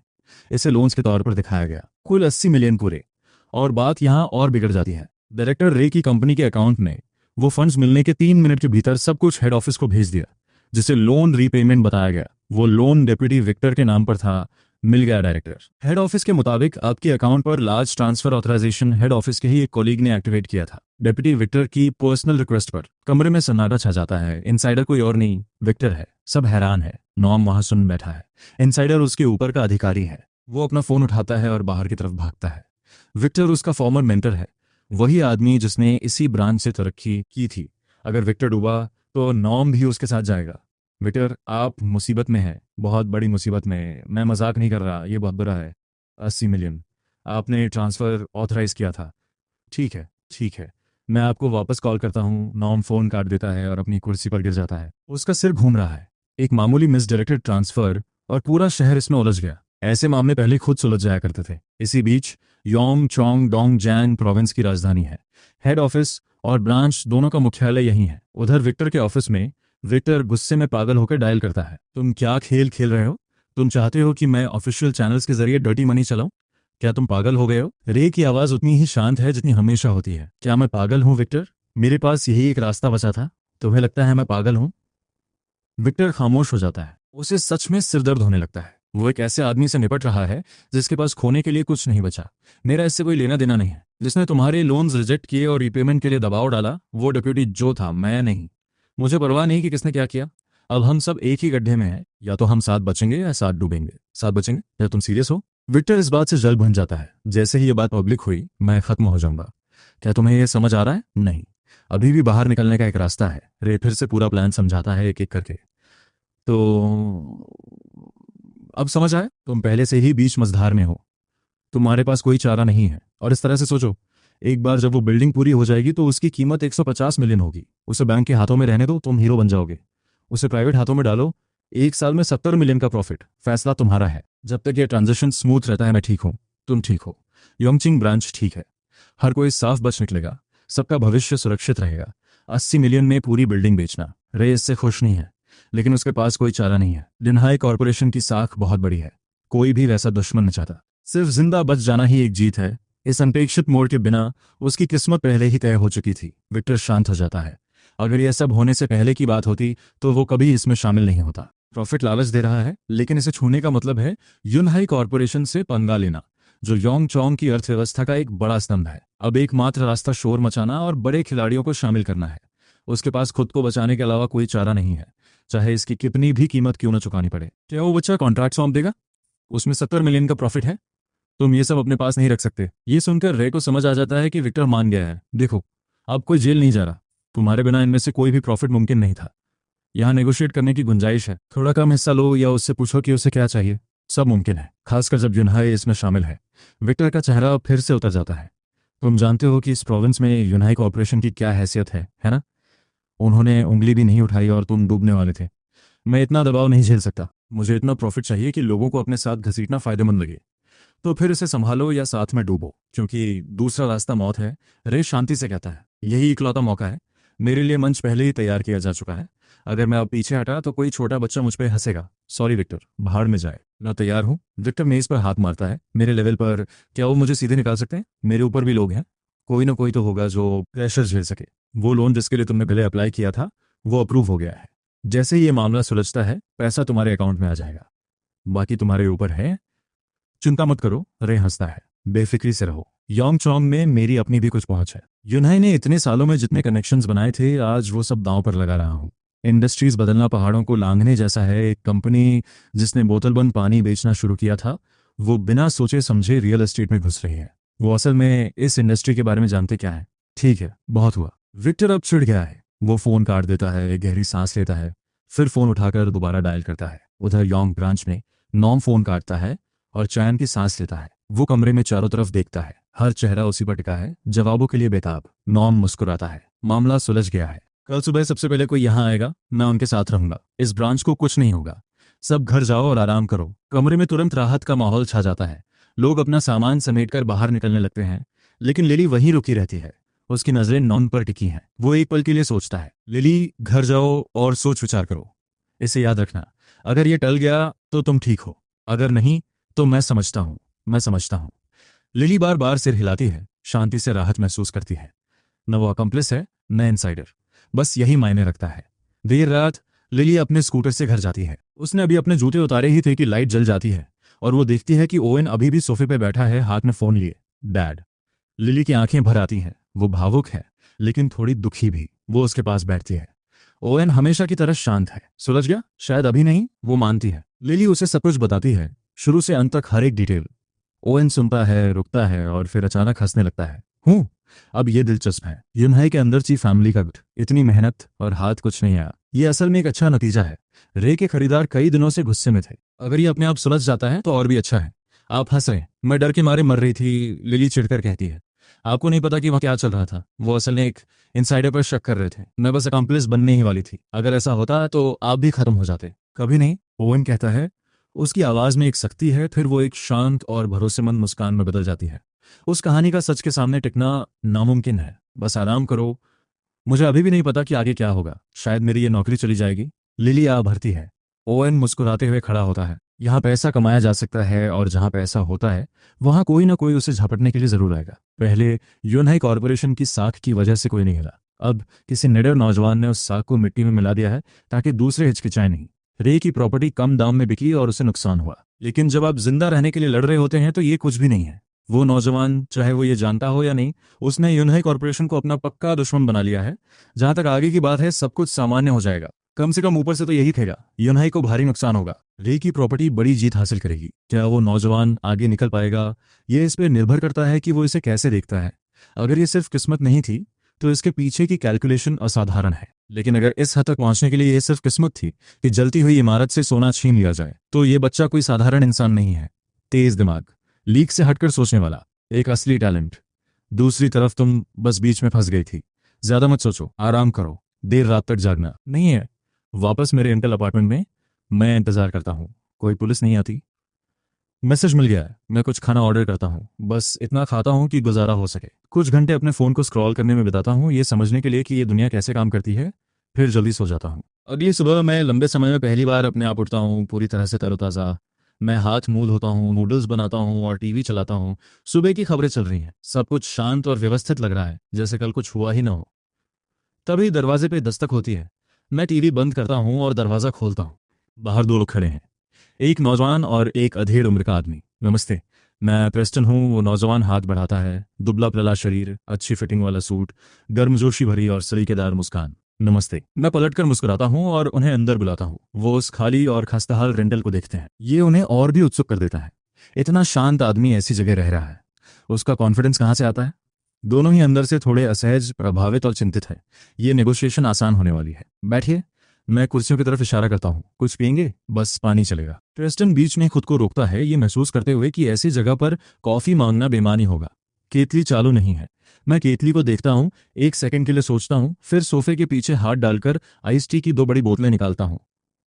इसे लोन्स के तौर पर दिखाया गया, कुल 80 मिलियन पूरे। और बात यहाँ और बिगड़ जाती है। डायरेक्टर रे की कंपनी के अकाउंट ने वो फंड्स मिलने के 3 मिनट के भीतर सब कुछ हेड ऑफिस को भेज दिया, जिसे लोन रीपेमेंट बताया गया। वो लोन डेप्यूटी विक्टर के नाम पर था। मिल गया डायरेक्टर। हेड ऑफिस के मुताबिक आपके अकाउंट पर large transfer authorization head office के ही एक कोलीग ने एक्टिवेट किया था, डेप्यूटी विक्टर की पर्सनल रिक्वेस्ट पर। कमरे में सन्नाटा छा जाता है। इनसाइडर कोई और नहीं, विक्टर है। सब हैरान है। नॉम वहां सुन बैठा है। इनसाइडर उसके ऊपर का अधिकारी है। वो अपना फोन उठाता है और बाहर की तरफ भागता है। विक्टर उसका फॉर्मर मेंटर है, वही आदमी जिसने इसी ब्रांच से तरक्की की थी। अगर विक्टर डूबा तो नॉम भी उसके साथ जाएगा। विक्टर, आप मुसीबत में हैं, बहुत बड़ी मुसीबत में। मैं मजाक नहीं कर रहा, ये बहुत बुरा है। 80 मिलियन आपने ट्रांसफ़र ऑथराइज किया था। ठीक है, ठीक है, मैं आपको वापस कॉल करता हूँ। नॉम फ़ोन काट देता है और अपनी कुर्सी पर गिर जाता है। उसका सिर घूम रहा है। एक मामूली मिसडायरेक्टेड ट्रांसफ़र और पूरा शहर इसमें उलझ गया। ऐसे मामले पहले खुद सुलझ जाया करते थे। इसी बीच योंग चोंग डोंग जैन प्रोविंस की राजधानी है। हेड ऑफिस और ब्रांच दोनों का मुख्यालय यही है। उधर विक्टर के ऑफिस में विक्टर गुस्से में पागल होकर डायल करता है। तुम क्या खेल खेल रहे हो? तुम चाहते हो कि मैं ऑफिशियल चैनल्स के जरिए डर्टी मनी चलाऊं? क्या तुम पागल हो गए हो? रे की आवाज उतनी ही शांत है जितनी हमेशा होती है। क्या मैं पागल हूं विक्टर? मेरे पास यही एक रास्ता बचा था। तुम्हें लगता है मैं पागल हूं? विक्टर खामोश हो जाता है। उसे सच में सिरदर्द होने लगता है। वो एक ऐसे आदमी से निपट रहा है जिसके पास खोने के लिए कुछ नहीं बचा। मेरा इससे कोई लेना देना नहीं है। जिसने तुम्हारे लोन्स रिजेक्ट किए और रीपेमेंट के लिए दबाव डाला, वो डेप्यूटी जो था, मैं नहीं। मुझे परवाह नहीं कि किसने क्या किया। अब हम सब एक ही गड्ढे में हैं। या तो हम साथ बचेंगे या साथ डूबेंगे। साथ बचेंगे। या तुम सीरियस हो? विक्टर इस बात से जल बन जाता है। जैसे ही ये बात पब्लिक हुई, मैं खत्म हो जाऊंगा। क्या तुम्हें यह समझ आ रहा है? नहीं, अभी भी बाहर निकलने का एक रास्ता है। रे फिर से पूरा प्लान समझाता है एक एक करके। तो अब समझ आया? तुम पहले से ही बीच मझधार में हो। तुम्हारे पास कोई चारा नहीं है। और इस तरह से सोचो, एक बार जब वो बिल्डिंग पूरी हो जाएगी तो उसकी कीमत 150 मिलियन होगी। उसे बैंक के हाथों में रहने दो, तुम हीरो बन जाओगे। उसे प्राइवेट हाथों में डालो, 1 साल में 70 मिलियन का प्रॉफिट। फैसला तुम्हारा है। जब तक ये ट्रांजेक्शन स्मूथ रहता है, मैं ठीक हूँ, तुम ठीक हो, योंगचिंग ब्रांच ठीक है, हर कोई साफ बच निकलेगा, सबका भविष्य सुरक्षित रहेगा। 80 मिलियन में पूरी बिल्डिंग बेचना। रे इससे खुश नहीं है, लेकिन उसके पास कोई चारा नहीं है। लिनहाई कॉरपोरेशन की साख बहुत बड़ी है। कोई भी वैसा दुश्मन न चाहता। सिर्फ जिंदा बच जाना ही एक जीत है। इस अनपेक्षित मोड़ के बिना उसकी किस्मत पहले ही तय हो चुकी थी। विक्टर शांत हो जाता है। अगर यह सब होने से पहले की बात होती तो वो कभी इसमें शामिल नहीं होता। प्रॉफिट लालच दे रहा है, लेकिन इसे छूने का मतलब है यूनहाई कॉरपोरेशन से पंगा लेना, जो योंग चोंग की अर्थव्यवस्था का एक बड़ा स्तंभ है। अब एकमात्र रास्ता शोर मचाना और बड़े खिलाड़ियों को शामिल करना है। उसके पास खुद को बचाने के अलावा कोई चारा नहीं है, चाहे इसकी कितनी भी कीमत क्यों न चुकानी पड़े। क्या वो बच्चा कॉन्ट्रैक्ट सौंप देगा? उसमें 70 मिलियन का प्रॉफिट है। तुम ये सब अपने पास नहीं रख सकते। ये सुनकर रे को समझ आ जाता है कि विक्टर मान गया है। देखो, अब कोई जेल नहीं जा रहा। तुम्हारे बिना इनमें से कोई भी प्रॉफिट मुमकिन नहीं था। यहाँ नेगोशिएट करने की गुंजाइश है। थोड़ा कम हिस्सा लो या उससे पूछो कि उसे क्या चाहिए। सब मुमकिन है, खासकर जब यूनहाई इसमें शामिल है। विक्टर का चेहरा फिर से उतर जाता है। तुम जानते हो कि इस प्रोविंस में यूनहाई कॉर्पोरेशन की क्या हैसियत है ना? उन्होंने उंगली भी नहीं उठाई और तुम डूबने वाले थे। मैं इतना दबाव नहीं झेल सकता। मुझे इतना प्रॉफिट चाहिए कि लोगों को अपने साथ घसीटना फायदेमंद लगे। तो फिर इसे संभालो या साथ में डूबो, क्योंकि दूसरा रास्ता मौत है। रे शांति से कहता है, यही इकलौता मौका है। मेरे लिए मंच पहले ही तैयार किया जा चुका है। अगर मैं अब पीछे हटा तो कोई छोटा बच्चा मुझ पर हंसेगा। सॉरी विक्टर, भाड़ में जाए। मैं तैयार हूँ। विक्टर मेज पर हाथ मारता है। मेरे लेवल पर क्या वो मुझे सीधे निकाल सकते हैं? मेरे ऊपर भी लोग हैं। कोई ना कोई तो होगा जो प्रेशर झेल सके। वो लोन जिसके लिए तुमने पहले अप्लाई किया था, वो अप्रूव हो गया है। जैसे ही ये मामला सुलझता है, पैसा तुम्हारे अकाउंट में आ जाएगा। बाकी तुम्हारे ऊपर है। चिंता मत करो। रे हंसता है। बेफिक्री से रहो। योंग चोंग में मेरी अपनी भी कुछ पहुंच है। यूनाई ने इतने सालों में जितने कनेक्शंस बनाए थे, आज वो सब दांव पर लगा रहा हूं। इंडस्ट्रीज बदलना पहाड़ों को लांघने जैसा है। एक कंपनी जिसने बोतलबंद पानी बेचना शुरू किया था, वो बिना सोचे समझे रियल एस्टेट में घुस रही है। वो असल में इस इंडस्ट्री के बारे में जानते क्या है? ठीक है, बहुत हुआ। विक्टर अब चिढ़ गया है। वो फोन काट देता है, गहरी सांस लेता है, फिर फ़ोन उठाकर दोबारा डायल करता है। उधर योंग ब्रांच में नॉम फ़ोन काटता है और चैन की सांस लेता है। वो कमरे में चारों तरफ देखता है, हर चेहरा उसी पर टिका है, जवाबों के लिए बेताब। नॉम मुस्कुराता है, मामला सुलझ गया है। कल सुबह सबसे पहले कोई यहाँ आएगा, मैं उनके साथ रहूंगा। इस ब्रांच को कुछ नहीं होगा। सब घर जाओ और आराम करो। कमरे में तुरंत राहत का माहौल छा जाता है। लोग अपना सामान समेटकर बाहर निकलने लगते हैं, लेकिन लिली वहीं रुकी रहती है। उसकी नजरें नॉन पर टिकी हैं। वो एक पल के लिए सोचता है, लिली घर जाओ और सोच विचार करो। इसे याद रखना, अगर ये टल गया तो तुम ठीक हो, अगर नहीं तो मैं समझता हूँ, मैं समझता हूँ। लिली बार बार सिर हिलाती है, शांति से राहत महसूस करती है। न वो अकम्प्लिस है, न इनसाइडर, बस यही मायने रखता है। देर रात लिली अपने स्कूटर से घर जाती है। उसने अभी अपने जूते उतारे ही थे कि लाइट जल जाती है और वो देखती है कि ओवेन अभी भी सोफे पे बैठा है, हाथ में फोन लिए। डैड। लिली की आंखें भर आती हैं। वो भावुक है, लेकिन थोड़ी दुखी भी। वो उसके पास बैठती है। ओवेन हमेशा की तरह शांत है। सुलझ गया? शायद अभी नहीं, वो मानती है। लिली उसे सब कुछ बताती है, शुरू से अंत तक हर एक डिटेल। ओवेन सुनता है, रुकता है और फिर अचानक हंसने लगता है। हूँ, अब ये दिलचस्प है। यूनहाई के अंदर ची फैमिली का गुट, इतनी मेहनत और हाथ कुछ नहीं आया। ये असल में एक अच्छा नतीजा है। रे के खरीदार कई दिनों से गुस्से में थे। अगर ये अपने आप सुलझ जाता है तो और भी अच्छा है। आप हंस रहे, मैं डर के मारे मर रही थी, लिली चिढ़कर कहती है। आपको नहीं पता कि वहाँ क्या चल रहा था। वो असल में एक इनसाइडर पर शक कर रहे थे। मैं बस अकम्प्लिस बनने ही वाली थी। अगर ऐसा होता तो आप भी खत्म हो जाते। कभी नहीं, ओवेन कहता है। उसकी आवाज में एक सख्ती है, फिर वो एक शांत और भरोसेमंद मुस्कान में बदल जाती है। उस कहानी का सच के सामने टिकना नामुमकिन है। बस आराम करो। मुझे अभी भी नहीं पता कि आगे क्या होगा। शायद मेरी ये नौकरी चली जाएगी। लिली आ भरती है। ओवेन मुस्कुराते हुए खड़ा होता है। यहाँ पैसा कमाया जा सकता है और जहाँ पैसा होता है वहाँ कोई ना कोई उसे झपटने के लिए जरूर आएगा। पहले यूनहाई कॉरपोरेशन की साख की वजह से कोई नहीं हिला। अब किसी निडर नौजवान ने उस साख को मिट्टी में मिला दिया है ताकि दूसरे हिचकिचाए नहीं। रे की प्रॉपर्टी कम दाम में बिकी और उसे नुकसान हुआ, लेकिन जब आप जिंदा रहने के लिए लड़ रहे होते हैं तो ये कुछ भी नहीं है। वो नौजवान, चाहे वो ये जानता हो या नहीं, उसने यूनहाई कॉरपोरेशन को अपना पक्का दुश्मन बना लिया है। जहां तक आगे की बात है, सब कुछ सामान्य हो जाएगा। कम से कम ऊपर से तो यही खेगा। यूनहाई को भारी नुकसान होगा। रे की प्रॉपर्टी बड़ी जीत हासिल करेगी। क्या वो नौजवान आगे निकल पाएगा, ये इस पर निर्भर करता है कि वो इसे कैसे देखता है। अगर ये सिर्फ किस्मत नहीं थी तो इसके पीछे की कैलकुलेशन असाधारण है। लेकिन अगर इस हद तक पहुंचने के लिए ये सिर्फ किस्मत थी कि जलती हुई इमारत से सोना छीन लिया जाए, तो ये बच्चा कोई साधारण इंसान नहीं है। तेज दिमाग, लीक से हटकर सोचने वाला, एक असली टैलेंट। दूसरी तरफ तुम बस बीच में फंस गई थी। ज्यादा मत सोचो, आराम करो। देर रात तक जागना नहीं है। वापस मेरे इंटेल अपार्टमेंट में मैं इंतजार करता हूँ। कोई पुलिस नहीं आती। मैसेज मिल गया है, मैं कुछ खाना ऑर्डर करता हूँ। बस इतना खाता हूँ कि गुजारा हो सके। कुछ घंटे अपने फ़ोन को स्क्रॉल करने में बिताता हूँ, ये समझने के लिए कि ये दुनिया कैसे काम करती है। फिर जल्दी सो जाता हूँ। अगली सुबह मैं लंबे समय में पहली बार अपने आप उठता हूँ, पूरी तरह से तरोताज़ा। मैं हाथ मुंह धोता हूँ, नूडल्स बनाता हूँ और टीवी चलाता हूँ। सुबह की खबरें चल रही हैं। सब कुछ शांत और व्यवस्थित लग रहा है, जैसे कल कुछ हुआ ही ना हो। तभी दरवाजे पे दस्तक होती है। मैं टीवी बंद करता हूँ और दरवाज़ा खोलता हूँ। बाहर दो लोग खड़े हैं, एक नौजवान और एक अधेड़ उम्र का आदमी। नमस्ते, मैं प्रेस्टन हूँ। वो नौजवान हाथ बढ़ाता है, दुबला पतला शरीर, अच्छी फिटिंग वाला सूट, गर्मजोशी भरी और सलीकेदार मुस्कान। नमस्ते। मैं पलटकर मुस्कुराता हूँ और उन्हें अंदर बुलाता हूँ। वो उस खाली और खस्ताहाल रेंटल को देखते हैं। ये उन्हें और भी उत्सुक कर देता है। इतना शांत आदमी ऐसी जगह रह रहा है, उसका कॉन्फिडेंस कहाँ से आता है? दोनों ही अंदर से थोड़े असहज, प्रभावित और चिंतित है। ये नेगोशिएशन आसान होने वाली है। बैठिए। मैं कुर्सियों की तरफ इशारा करता हूँ। कुछ पियेंगे? बस पानी चलेगा। प्रेस्टन बीच में खुद को रोकता है, ये महसूस करते हुए कि ऐसी जगह पर कॉफी मांगना बेमानी होगा। केतली चालू नहीं है। मैं केतली को देखता हूँ, एक सेकंड के लिए सोचता हूँ, फिर सोफे के पीछे हाथ डालकर आइस टी की 2 बड़ी बोतलें निकालता हूँ।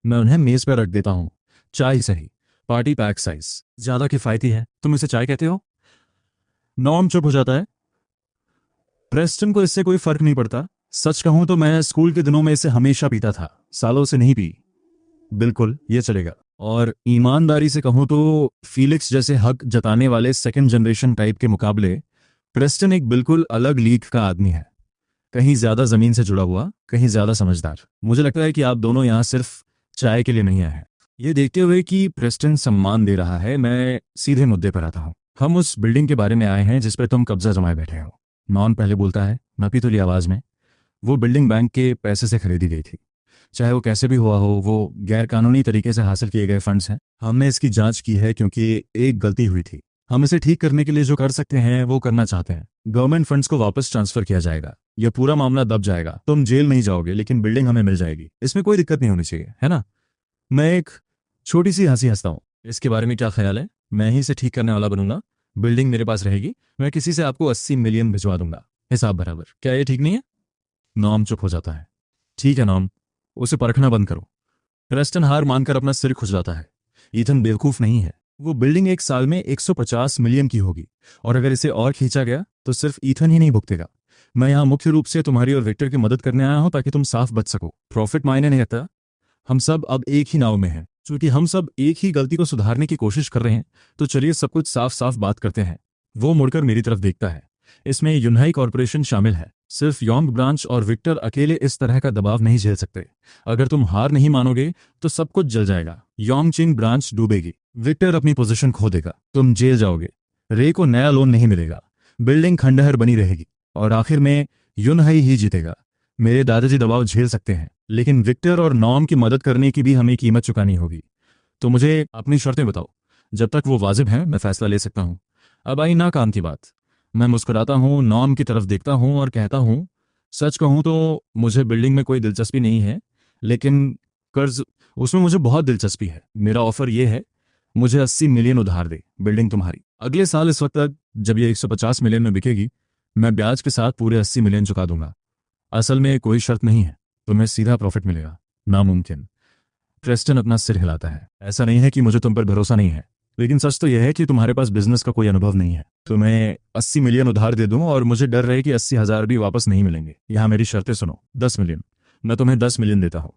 मैं उन्हें मेज पर रख देता हूँ। चाय सही, पार्टी पैक साइज, ज्यादा किफायती है। तुम इसे चाय कहते हो? नॉर्म चुप हो जाता है। प्रेस्टन को इससे कोई फर्क नहीं पड़ता। सच कहूं तो मैं स्कूल के दिनों में इसे हमेशा पीता था, सालों से नहीं पी। बिल्कुल, ये चलेगा। और ईमानदारी से कहूं तो फीलिक्स जैसे हक जताने वाले सेकंड जनरेशन टाइप के मुकाबले प्रेस्टन एक बिल्कुल अलग लीग का आदमी है। कहीं ज्यादा जमीन से जुड़ा हुआ, कहीं ज्यादा समझदार। मुझे लगता है कि आप दोनों यहाँ सिर्फ चाय के लिए नहीं आए हैं। ये देखते हुए कि प्रेस्टन सम्मान दे रहा है, मैं सीधे मुद्दे पर आता हूँ। हम उस बिल्डिंग के बारे में आए हैं जिस पर तुम कब्जा जमाए बैठे हो। नॉन पहले बोलता है, नपीतुली आवाज में। वो बिल्डिंग बैंक के पैसे से खरीदी गई थी। चाहे वो कैसे भी हुआ हो, वो गैर कानूनी तरीके से हासिल किए गए फंड्स हैं। हमने इसकी जांच की है क्योंकि एक गलती हुई थी। हम इसे ठीक करने के लिए जो कर सकते हैं वो करना चाहते हैं। गवर्नमेंट फंड्स को वापस ट्रांसफर किया जाएगा, यह पूरा मामला दब जाएगा, तुम जेल नहीं जाओगे लेकिन बिल्डिंग हमें मिल जाएगी। इसमें कोई दिक्कत नहीं होनी चाहिए, है ना? मैं एक छोटी सी हंसी हंसता हूँ। इसके बारे में क्या ख्याल है? मैं ही इसे ठीक करने वाला बनूंगा, बिल्डिंग मेरे पास रहेगी, मैं किसी से आपको 80 मिलियन भिजवा दूंगा, हिसाब बराबर। क्या ये ठीक नहीं है? नॉम चुप हो जाता है। ठीक है नॉम, उसे परखना बंद करो। प्रेस्टन हार मानकर अपना सिर खुजलाता है। ईथन बेवकूफ नहीं है। वो बिल्डिंग एक साल में 150 मिलियन की होगी, और अगर इसे और खींचा गया तो सिर्फ ईथन ही नहीं भुगतेगा। मैं यहाँ मुख्य रूप से तुम्हारी और विक्टर की मदद करने आया हूँ ताकि तुम साफ बच सको। प्रॉफिट मायने नहीं रखता। हम सब अब एक ही नाव में हैं। क्योंकि हम सब एक ही गलती को सुधारने की कोशिश कर रहे हैं, तो चलिए सब कुछ साफ साफ बात करते हैं। वो मुड़कर मेरी तरफ देखता है। इसमें यूनाई कॉर्पोरेशन शामिल है। सिर्फ योंग ब्रांच और विक्टर अकेले इस तरह का दबाव नहीं झेल सकते। अगर तुम हार नहीं मानोगे तो सब कुछ जल जाएगा। योंग चिंग ब्रांच डूबेगी, विक्टर अपनी पोजीशन खो देगा, तुम जेल जाओगे, रे को नया लोन नहीं मिलेगा, बिल्डिंग खंडहर बनी रहेगी, और आखिर में यूनहाई ही जीतेगा। मेरे दादाजी दबाव झेल सकते हैं, लेकिन विक्टर और नॉम की मदद करने की भी हमें कीमत चुकानी होगी। तो मुझे अपनी शर्तें बताओ। जब तक वो वाजिब हैं मैं फैसला ले सकता हूँ। अब आई ना काम की बात। मैं मुस्कुराता हूँ, नॉम की तरफ देखता हूँ और कहता हूँ, सच कहूँ तो मुझे बिल्डिंग में कोई दिलचस्पी नहीं है, लेकिन कर्ज, उसमें मुझे बहुत दिलचस्पी है। मेरा ऑफर ये है, मुझे 80 मिलियन उधार दे, बिल्डिंग तुम्हारी। अगले साल इस वक्त तक जब ये 150 मिलियन में बिकेगी, मैं ब्याज के साथ पूरे 80 मिलियन चुका दूंगा। असल में कोई शर्त नहीं है, तुम्हें सीधा प्रॉफिट मिलेगा। नामुमकिन। प्रेस्टन अपना सिर हिलाता है। ऐसा नहीं है कि मुझे तुम पर भरोसा नहीं है, लेकिन सच तो यह है कि तुम्हारे पास बिजनेस का कोई अनुभव नहीं है। तुम्हें 80 मिलियन उधार दे दूं और मुझे डर रहे कि 80,000 भी वापस नहीं मिलेंगे। यहाँ मेरी शर्तें सुनो। 10 मिलियन, मैं तुम्हें 10 मिलियन देता हूँ।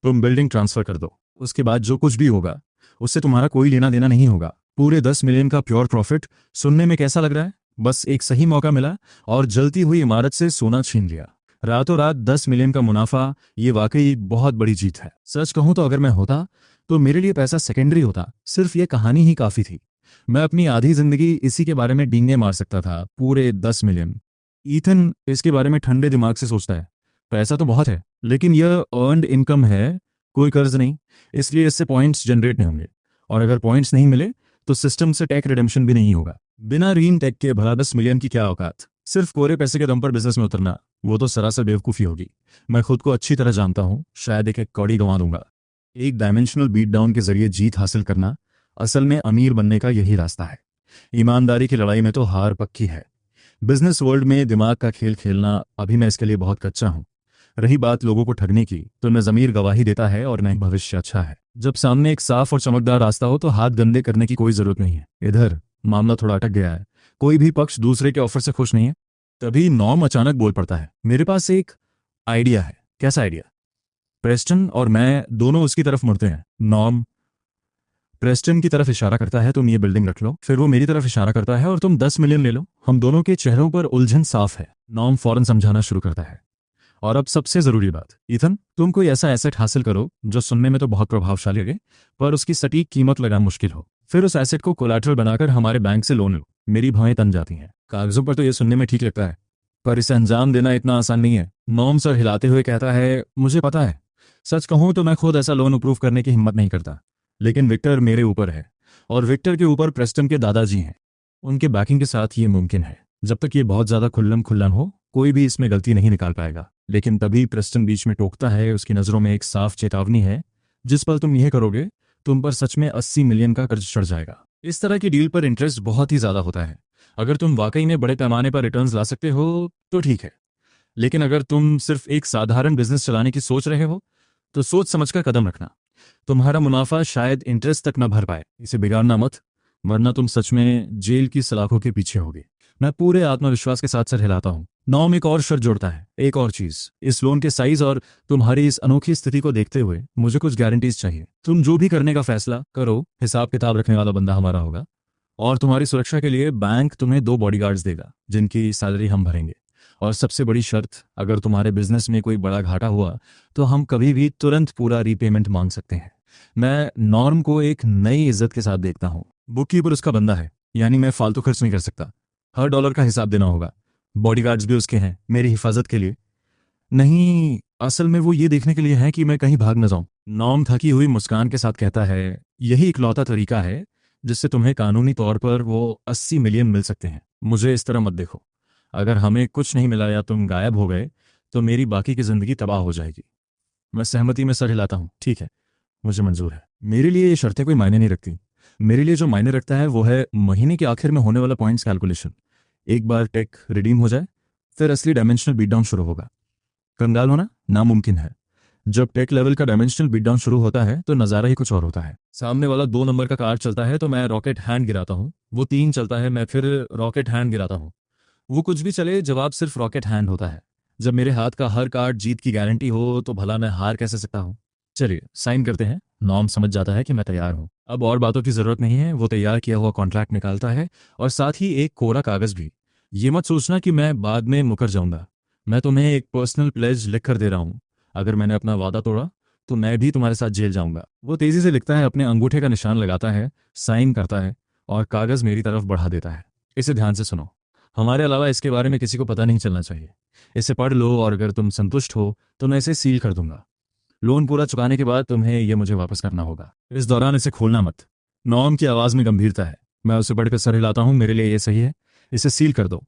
तुम बिल्डिंग ट्रांसफर कर दो, उसके बाद जो कुछ भी होगा उससे तुम्हारा कोई लेना देना नहीं होगा। पूरे 10 मिलियन का प्योर प्रॉफिट। सुनने में कैसा लग रहा है? बस एक सही मौका मिला और जलती हुई इमारत से सोना छीन लिया। रातों रात 10 मिलियन का मुनाफा, ये वाकई बहुत बड़ी जीत है। सच कहूं तो अगर मैं होता तो मेरे लिए पैसा सेकेंडरी होता, सिर्फ ये कहानी ही काफी थी। मैं अपनी आधी जिंदगी इसी के बारे में डींगे मार सकता था। पूरे 10 मिलियन। ईथन इसके बारे में ठंडे दिमाग से सोचता है। पैसा तो बहुत है, लेकिन यह अर्नड इनकम है, कोई कर्ज नहीं, इसलिए इससे पॉइंट्स जनरेट नहीं होंगे, और अगर पॉइंट्स नहीं मिले तो सिस्टम से टैक्स रिडेम्पशन भी नहीं होगा। बिना रीन टैक के भला 10 मिलियन की क्या औकात? सिर्फ कोरे पैसे के दम पर बिजनेस में उतरना, वो तो सरासर बेवकूफ़ी होगी। मैं खुद को अच्छी तरह जानता हूँ, शायद एक कौड़ी गंवा दूंगा। एक डायमेंशनल बीट डाउन के जरिए जीत हासिल करना असल में अमीर बनने का यही रास्ता है। ईमानदारी की लड़ाई में तो हार पक्की है। बिजनेस वर्ल्ड में दिमाग का खेल खेलना अभी मैं इसके लिए बहुत कच्चा हूँ। रही बात लोगों को ठगने की, तो न ज़मीर गवाही देता है और न ही भविष्य अच्छा है। जब सामने एक साफ और चमकदार रास्ता हो तो हाथ गंदे करने की कोई जरूरत नहीं है। इधर मामला थोड़ा अटक गया है, कोई भी पक्ष दूसरे के ऑफर से खुश नहीं है। तभी नॉम अचानक बोल पड़ता है, मेरे पास एक आइडिया है। कैसा आइडिया? प्रेस्टन और मैं दोनों उसकी तरफ मुड़ते हैं। नॉम प्रेस्टन की तरफ इशारा करता है, तुम ये बिल्डिंग रख लो। फिर वो मेरी तरफ इशारा करता है, और तुम 10 मिलियन ले लो। हम दोनों के चेहरों पर उलझन साफ है। नॉम फौरन समझाना शुरू करता है, और अब सबसे जरूरी बात, ईथन, तुम कोई ऐसा एसेट हासिल करो जो सुनने में तो बहुत प्रभावशाली लगे, पर उसकी सटीक कीमत लगाना मुश्किल हो। फिर उस एसेट को कोलैटरल बनाकर हमारे बैंक से लोन लो। मेरी भवें तन जाती हैं। कागजों पर तो ये सुनने में ठीक लगता है, पर इसे अंजाम देना इतना आसान नहीं है। नॉम सर हिलाते हुए कहता है, मुझे पता है। सच कहूं तो मैं खुद ऐसा लोन अप्रूव करने की हिम्मत नहीं करता, लेकिन विक्टर मेरे ऊपर है, और विक्टर के ऊपर प्रेस्टन के दादाजी हैं। उनके बैकिंग के साथ ये मुमकिन है। जब तक ये बहुत ज्यादा खुल्लम खुल्ला हो, कोई भी इसमें गलती नहीं निकाल पाएगा। लेकिन तभी प्रेस्टन बीच में टोकता है। उसकी नजरों में एक साफ चेतावनी है, जिस पर तुम यह करोगे तुम पर सच में 80 मिलियन का कर्ज चढ़ जाएगा। इस तरह की डील पर इंटरेस्ट बहुत ही ज्यादा होता है। अगर तुम वाकई में बड़े पैमाने पर रिटर्न्स ला सकते हो तो ठीक है, लेकिन अगर तुम सिर्फ एक साधारण बिजनेस चलाने की सोच रहे हो तो सोच समझकर कदम रखना। तुम्हारा मुनाफा शायद इंटरेस्ट तक न भर पाए। इसे बिगाड़ना मत, वरना तुम सच में जेल की सलाखों के पीछे होगे। मैं पूरे आत्मविश्वास के साथ सर हिलाता हूँ। नॉम एक और शर्त जोड़ता है, एक और चीज। इस लोन के साइज और तुम्हारी इस अनोखी स्थिति को देखते हुए मुझे कुछ गारंटीज चाहिए। तुम जो भी करने का फैसला करो, हिसाब किताब रखने वाला बंदा हमारा होगा, और तुम्हारी सुरक्षा के लिए बैंक तुम्हें 2 बॉडीगार्ड्स देगा, जिनकी सैलरी हम भरेंगे। और सबसे बड़ी शर्त, अगर तुम्हारे बिजनेस में कोई बड़ा घाटा हुआ तो हम कभी भी तुरंत पूरा रीपेमेंट मांग सकते हैं। मैं नॉर्म को एक नई इज्जत के साथ देखता हूँ। बुककीपर उसका बंदा है, यानी मैं फालतू खर्च नहीं कर सकता। हर डॉलर का हिसाब देना होगा। बॉडीगार्ड्स भी उसके हैं, मेरी हिफाजत के लिए नहीं, असल में वो ये देखने के लिए है कि मैं कहीं भाग न जाऊं। नॉम थकी हुई मुस्कान के साथ कहता है, यही इकलौता तरीका है जिससे तुम्हें कानूनी तौर पर वो 80 मिलियन मिल सकते हैं। मुझे इस तरह मत देखो। अगर हमें कुछ नहीं मिला या तुम गायब हो गए तो मेरी बाकी की ज़िंदगी तबाह हो जाएगी। मैं सहमति में सर हिलाता हूँ। ठीक है, मुझे मंजूर है। मेरे लिए ये शर्तें कोई मायने नहीं रखती। मेरे लिए जो मायने रखता है वो है महीने के आखिर में होने वाला पॉइंट्स कैलकुलेशन। एक बार टेक रिडीम हो जाए फिर असली डायमेंशनल बीट डाउन शुरू होगा। कंगाल होना नामुमकिन है। जब टेक लेवल का डायमेंशनल बीट डाउन शुरू होता है तो नज़ारा ही कुछ और होता है। सामने वाला 2 नंबर का कार्ड चलता है तो मैं रॉकेट हैंड गिराता हूँ। वो 3 चलता है, मैं फिर रॉकेट हैंड गिराता हूँ। वो कुछ भी चले, जवाब सिर्फ रॉकेट हैंड होता है। जब मेरे हाथ का हर कार्ड जीत की गारंटी हो तो भला मैं हार कैसे सकता हूँ। चलिए साइन करते हैं। नॉर्म समझ जाता है कि मैं तैयार हूँ। अब और बातों की जरूरत नहीं है। वो तैयार किया हुआ कॉन्ट्रैक्ट निकालता है और साथ ही एक कोरा कागज भी। ये मत सोचना कि मैं बाद में मुकर जाऊंगा। मैं तुम्हें एक पर्सनल प्लेज लिख कर दे रहा हूँ। अगर मैंने अपना वादा तोड़ा तो मैं भी तुम्हारे साथ जेल जाऊंगा। वो तेजी से लिखता है, अपने अंगूठे का निशान लगाता है, साइन करता है और कागज मेरी तरफ बढ़ा देता है। इसे ध्यान से सुनो। हमारे अलावा इसके बारे में किसी को पता नहीं चलना चाहिए। इसे पढ़ लो और अगर तुम संतुष्ट हो तो मैं इसे सील कर दूंगा। लोन पूरा चुकाने के बाद तुम्हें यह मुझे वापस करना होगा। इस दौरान इसे खोलना मत। नॉम की आवाज में गंभीरता है। मैं उसे पढ़कर सर हिलाता हूँ। मेरे लिए ये सही है, इसे सील कर दो।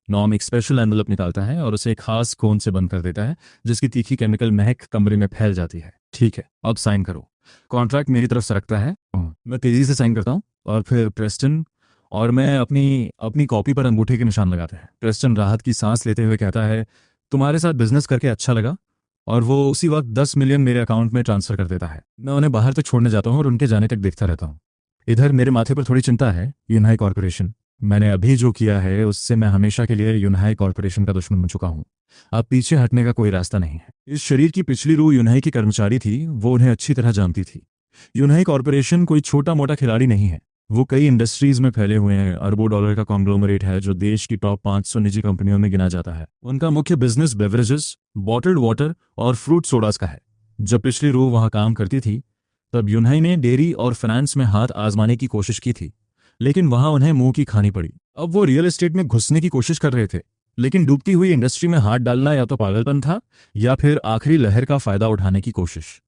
नॉम एक स्पेशल एनवलप निकालता है और उसे एक खास कोन से बंद कर देता है, जिसकी तीखी केमिकल महक कमरे में फैल जाती है। ठीक है, अब साइन करो। कॉन्ट्रैक्ट मेरी तरफ सरकता है। मैं तेजी से साइन करता हूँ और फिर प्रेस्टन और मैं अपनी अपनी कॉपी पर अंगूठे के निशान लगाते हैं। प्रेस्टन राहत की सांस लेते हुए कहता है, तुम्हारे साथ बिजनेस करके अच्छा लगा। और वो उसी वक्त 10 मिलियन मेरे अकाउंट में ट्रांसफर कर देता है। मैं उन्हें बाहर तक छोड़ने जाता हूँ और उनके जाने तक देखता रहता हूँ। इधर मेरे माथे पर थोड़ी चिंता है। यूनाई कॉर्पोरेशन, मैंने अभी जो किया है उससे मैं हमेशा के लिए यूनाई कॉर्पोरेशन का दुश्मन बन चुका हूँ। अब पीछे हटने का कोई रास्ता नहीं है। इस शरीर की पिछली रूह यूनाई की कर्मचारी थी। वो उन्हें अच्छी तरह जानती थी। यूनाई कॉर्पोरेशन कोई छोटा मोटा खिलाड़ी नहीं है। वो कई इंडस्ट्रीज में फैले हुए हैं। अरबों डॉलर का कॉन्ग्लोमरेट है जो देश की टॉप 500 निजी कंपनियों में गिना जाता है। उनका मुख्य बिजनेस बेवरेजेस, बॉटल्ड वाटर और फ्रूट सोडास का है। जब पिछली रूह वहां काम करती थी तब यूनाई ने डेयरी और फाइनेंस में हाथ आजमाने की कोशिश की थी, लेकिन वहां उन्हें मुंह की खानी पड़ी। अब वो रियल एस्टेट में घुसने की कोशिश कर रहे थे, लेकिन डूबती हुई इंडस्ट्री में हाथ डालना या तो पागलपन था या फिर आखिरी लहर का फायदा उठाने की कोशिश।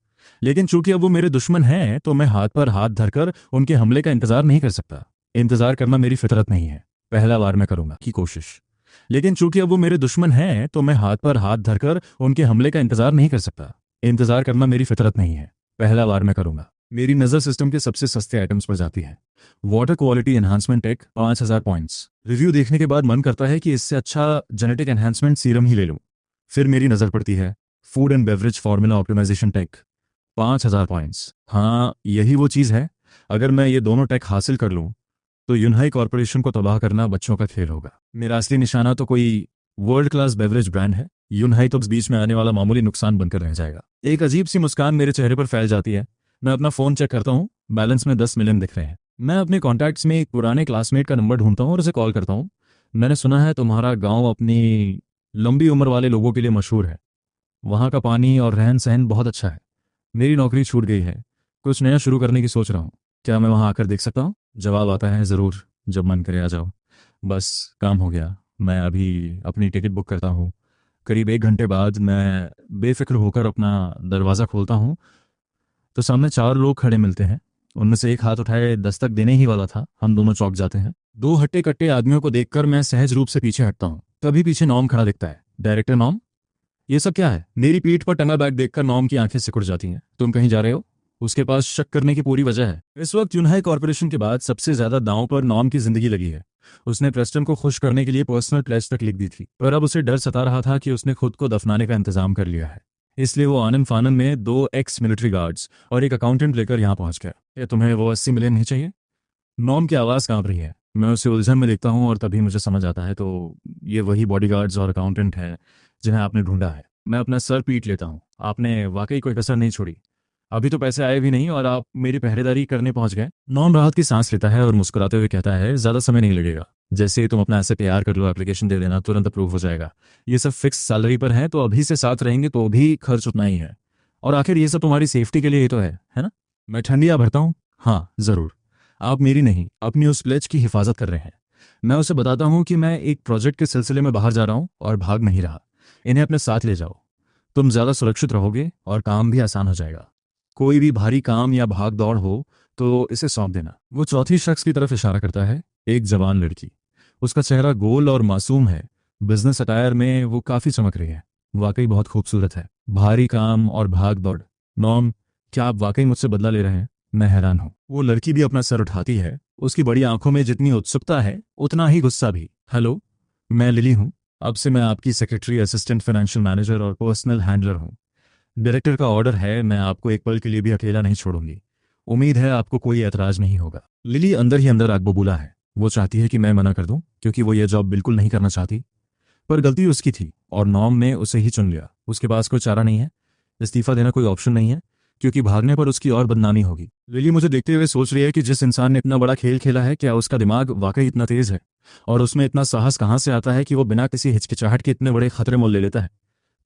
लेकिन चूंकि अब वो मेरे दुश्मन हैं तो मैं हाथ पर हाथ धरकर उनके हमले का इंतजार नहीं कर सकता। इंतजार करना मेरी फितरत नहीं है। पहला बार मैं करूंगा की कोशिश। लेकिन चूंकि अब वो मेरे दुश्मन हैं तो मैं हाथ पर हाथ धरकर उनके हमले का इंतजार नहीं कर सकता। इंतजार करना मेरी फितरत नहीं है। पहला बार मैं करूंगा। मेरी नजर सिस्टम के सबसे सस्ते आइटम्स पर जाती है। Water quality enhancement tech 5000 points. Review देखने के बाद मन करता है कि इससे अच्छा जेनेटिक एनहांसमेंट सीरम ही ले लूं। फिर मेरी नजर पड़ती है food and beverage formula optimization tech 5000 points. हाँ, यही वो चीज़ है। अगर मैं ये दोनों टेक हासिल कर लूँ तो यूनाई कॉर्पोरेशन को तबाह करना बच्चों का खेल होगा। मेरा असली निशाना तो कोई वर्ल्ड क्लास बेवरेज ब्रांड है। यूनाई तो बीच में आने वाला मामूली नुकसान बनकर रह जाएगा। एक अजीब सी मुस्कान मेरे चेहरे पर फैल जाती है। मैं अपना फ़ोन चेक करता हूँ। बैलेंस में 10 मिलियन दिख रहे हैं। मैं अपने कॉन्टैक्ट्स में एक पुराने क्लासमेट का नंबर ढूंढता हूँ और उसे कॉल करता हूँ। मैंने सुना है तुम्हारा गाँव अपनी लंबी उम्र वाले लोगों के लिए मशहूर है। वहाँ का पानी और रहन सहन बहुत अच्छा है। मेरी नौकरी छूट गई है, कुछ नया शुरू करने की सोच रहा हूँ। क्या मैं वहाँ आकर देख सकता हूँ? जवाब आता है, ज़रूर, जब मन करे आ जाओ। बस काम हो गया। मैं अभी अपनी टिकट बुक करता हूँ। करीब 1 घंटे बाद मैं बेफिक्र होकर अपना दरवाज़ा खोलता हूँ तो सामने 4 लोग खड़े मिलते हैं। उनमें से एक हाथ उठाए दस्तक देने ही वाला था। हम दोनों चौंक जाते हैं। 2 हट्टे कट्टे आदमियों को देखकर मैं सहज रूप से पीछे हटता हूँ। तभी पीछे नॉम खड़ा दिखता है। डायरेक्टर नॉम, ये सब क्या है? मेरी पीठ पर टंगा बैग देखकर नॉम की आंखें सिकुड़ जाती हैं। तुम कहीं जा रहे हो? उसके पास शक करने की पूरी वजह है। इस वक्त यूनाई कॉर्पोरेशन के बाद सबसे ज्यादा दांव पर नॉम की जिंदगी लगी है। उसने प्रेस्टन को खुश करने के लिए पर्सनल प्लेज तक लिख दी थी, पर अब उसे डर सता रहा था कि उसने खुद को दफनाने का इंतजाम कर लिया है। इसलिए वो आनन फानन में 2 एक्स मिलिट्री गार्ड्स और एक अकाउंटेंट लेकर यहाँ पहुंच गया। ये तुम्हें वो 80 मिलियन नहीं चाहिए? नॉम की आवाज़ कांप रही है। मैं उसे उलझन में देखता हूँ और तभी मुझे समझ आता है तो ये वही बॉडीगार्ड्स और अकाउंटेंट हैं जिन्हें आपने ढूंढा है। मैं अपना सर पीट लेता हूँ। आपने वाकई कोई कसर नहीं छोड़ी। अभी तो पैसे आए भी नहीं और आप मेरी पहरेदारी करने पहुंच गए। नॉम राहत की सांस लेता है और मुस्कुराते हुए कहता है, ज़्यादा समय नहीं लगेगा। जैसे ही तुम अपना ऐसे तैयार कर लो, एप्लीकेशन दे देना, तुरंत अप्रूव हो जाएगा। ये सब फिक्स सैलरी पर है तो अभी से साथ रहेंगे तो भी खर्च उतना ही है। और आखिर ये सब तुम्हारी सेफ्टी के लिए ही तो है ना? मैं ठंडिया भरता हूँ। हाँ ज़रूर। आप मेरी नहीं, अपनी उस प्लेज की हिफाजत कर रहे हैं। मैं उसे बताता हूँ कि मैं एक प्रोजेक्ट के सिलसिले में बाहर जा रहा हूँ और भाग नहीं रहा। इन्हें अपने साथ ले जाओ। तुम ज़्यादा सुरक्षित रहोगे और काम भी आसान हो जाएगा। कोई भी भारी काम या भाग दौड़ हो तो इसे सौंप देना। वो चौथी शख्स की तरफ इशारा करता है, एक जवान लड़की। उसका चेहरा गोल और मासूम है। बिजनेस अटायर में वो काफ़ी चमक रही है। वाकई बहुत खूबसूरत है। भारी काम और भाग दौड़। नॉम, क्या आप वाकई मुझसे बदला ले रहे हैं? मैं हैरान हूँ। वो लड़की भी अपना सर उठाती है। उसकी बड़ी आंखों में जितनी उत्सुकता है उतना ही गुस्सा भी। हेलो, मैं लिली हूँ। अब से मैं आपकी सेक्रेटरी, असिस्टेंट फाइनेंशियल मैनेजर और पर्सनल हैंडलर हूँ। डायरेक्टर का ऑर्डर है, मैं आपको एक पल के लिए भी अकेला नहीं छोड़ूंगी। उम्मीद है आपको कोई एतराज नहीं होगा। लिली अंदर ही अंदर आग बबूला है। वो चाहती है कि मैं मना कर दूं क्योंकि वो ये जॉब बिल्कुल नहीं करना चाहती, पर गलती उसकी थी और नॉम ने उसे ही चुन लिया। उसके पास कोई चारा नहीं है। इस्तीफा देना कोई ऑप्शन नहीं है क्योंकि भागने पर उसकी और बदनामी होगी। लिली मुझे देखते हुए सोच रही है कि जिस इंसान ने इतना बड़ा खेल खेला है, क्या उसका दिमाग वाकई इतना तेज है? और उसमें इतना साहस कहाँ से आता है कि वो बिना किसी हिचकिचाहट के इतने बड़े खतरे मोल ले लेता है?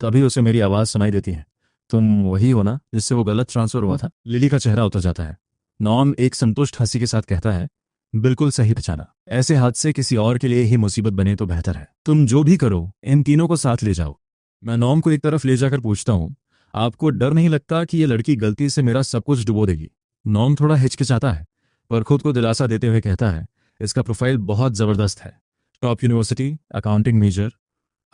तभी उसे मेरी आवाज़ सुनाई देती है। तुम वही हो ना जिससे वो गलत ट्रांसफर हुआ था? लिली का चेहरा उतर जाता है। नॉम एक संतुष्ट हंसी के साथ कहता है, बिल्कुल सही पहचाना। ऐसे हादसे किसी और के लिए ही मुसीबत बने तो बेहतर है। तुम जो भी करो, इन तीनों को साथ ले जाओ। मैं नॉम को एक तरफ ले जाकर पूछता हूँ, आपको डर नहीं लगता कि ये लड़की गलती से मेरा सब कुछ डुबो देगी? नॉम थोड़ा हिचकिचाता है, पर खुद को दिलासा देते हुए कहता है, इसका प्रोफाइल बहुत ज़बरदस्त है। टॉप यूनिवर्सिटी, अकाउंटिंग मेजर,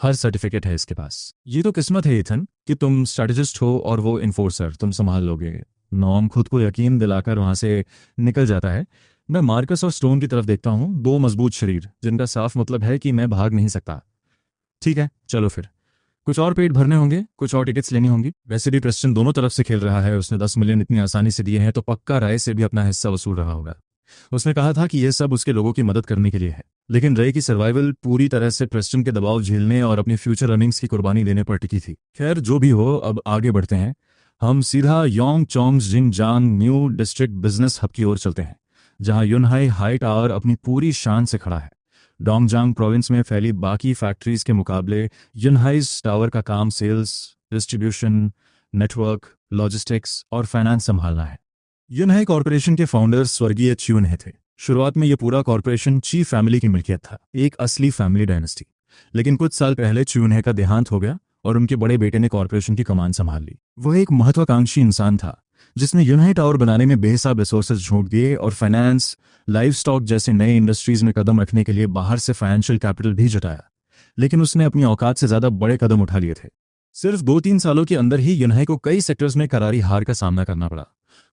हर सर्टिफिकेट है इसके पास। ये तो किस्मत है इथन कि तुम स्ट्रेटेजिस्ट हो और वो इन्फोर्सर, तुम संभाल लोगे। नॉम खुद को यकीन दिलाकर वहां से निकल जाता है। मैं मार्कस और स्टोन की तरफ देखता हूँ, दो मजबूत शरीर जिनका साफ मतलब है कि मैं भाग नहीं सकता। ठीक है, चलो फिर। कुछ और पेट भरने होंगे, कुछ और टिकट्स लेनी होंगी। वैसे भी प्रेस्टन दोनों तरफ से खेल रहा है, उसने 10 मिलियन इतनी आसानी से दिए हैं तो पक्का राय से भी अपना हिस्सा वसूल रहा होगा। उसने कहा था कि यह सब उसके लोगों की मदद करने के लिए है, लेकिन रे की सर्वाइवल पूरी तरह से प्रेस्टन के दबाव झेलने और अपनी फ्यूचर अर्निंग्स की कुर्बानी देने पर टिकी थी। खैर जो भी हो, अब आगे बढ़ते हैं। हम सीधा योंग चोंग जिंगजांग न्यू डिस्ट्रिक्ट बिजनेस हब की ओर चलते हैं, जहां युनहाई हाई टावर अपनी पूरी शान से खड़ा है। डोंगजांग प्रोविंस में फैली बाकी फैक्ट्रीज के मुकाबले युनहाइज टावर का काम सेल्स, डिस्ट्रीब्यूशन, नेटवर्क, लॉजिस्टिक्स और फाइनेंस संभालना है। युनहाई कॉरपोरेशन के फाउंडर्स स्वर्गीय च्यूनहे थे। शुरुआत में यह पूरा कॉरपोरेशन ची फैमिली की मिल्कियत था, एक असली फैमिली डायनेस्टी। लेकिन कुछ साल पहले च्यूनहे का देहांत हो गया और उनके बड़े बेटे ने कॉरपोरेशन की कमान संभाल ली। वह एक महत्वाकांक्षी इंसान था जिसने युनहाई टावर बनाने में बेहिसाब रिसोर्सेज झोंक दिए और फाइनेंस, लाइव स्टॉक जैसे नए इंडस्ट्रीज में कदम रखने के लिए बाहर से फाइनेंशियल कैपिटल भी जुटाया। लेकिन उसने अपनी औकात से ज्यादा बड़े कदम उठा लिए थे। सिर्फ 2-3 सालों के अंदर ही युनहाई को कई सेक्टर्स में करारी हार का सामना करना पड़ा।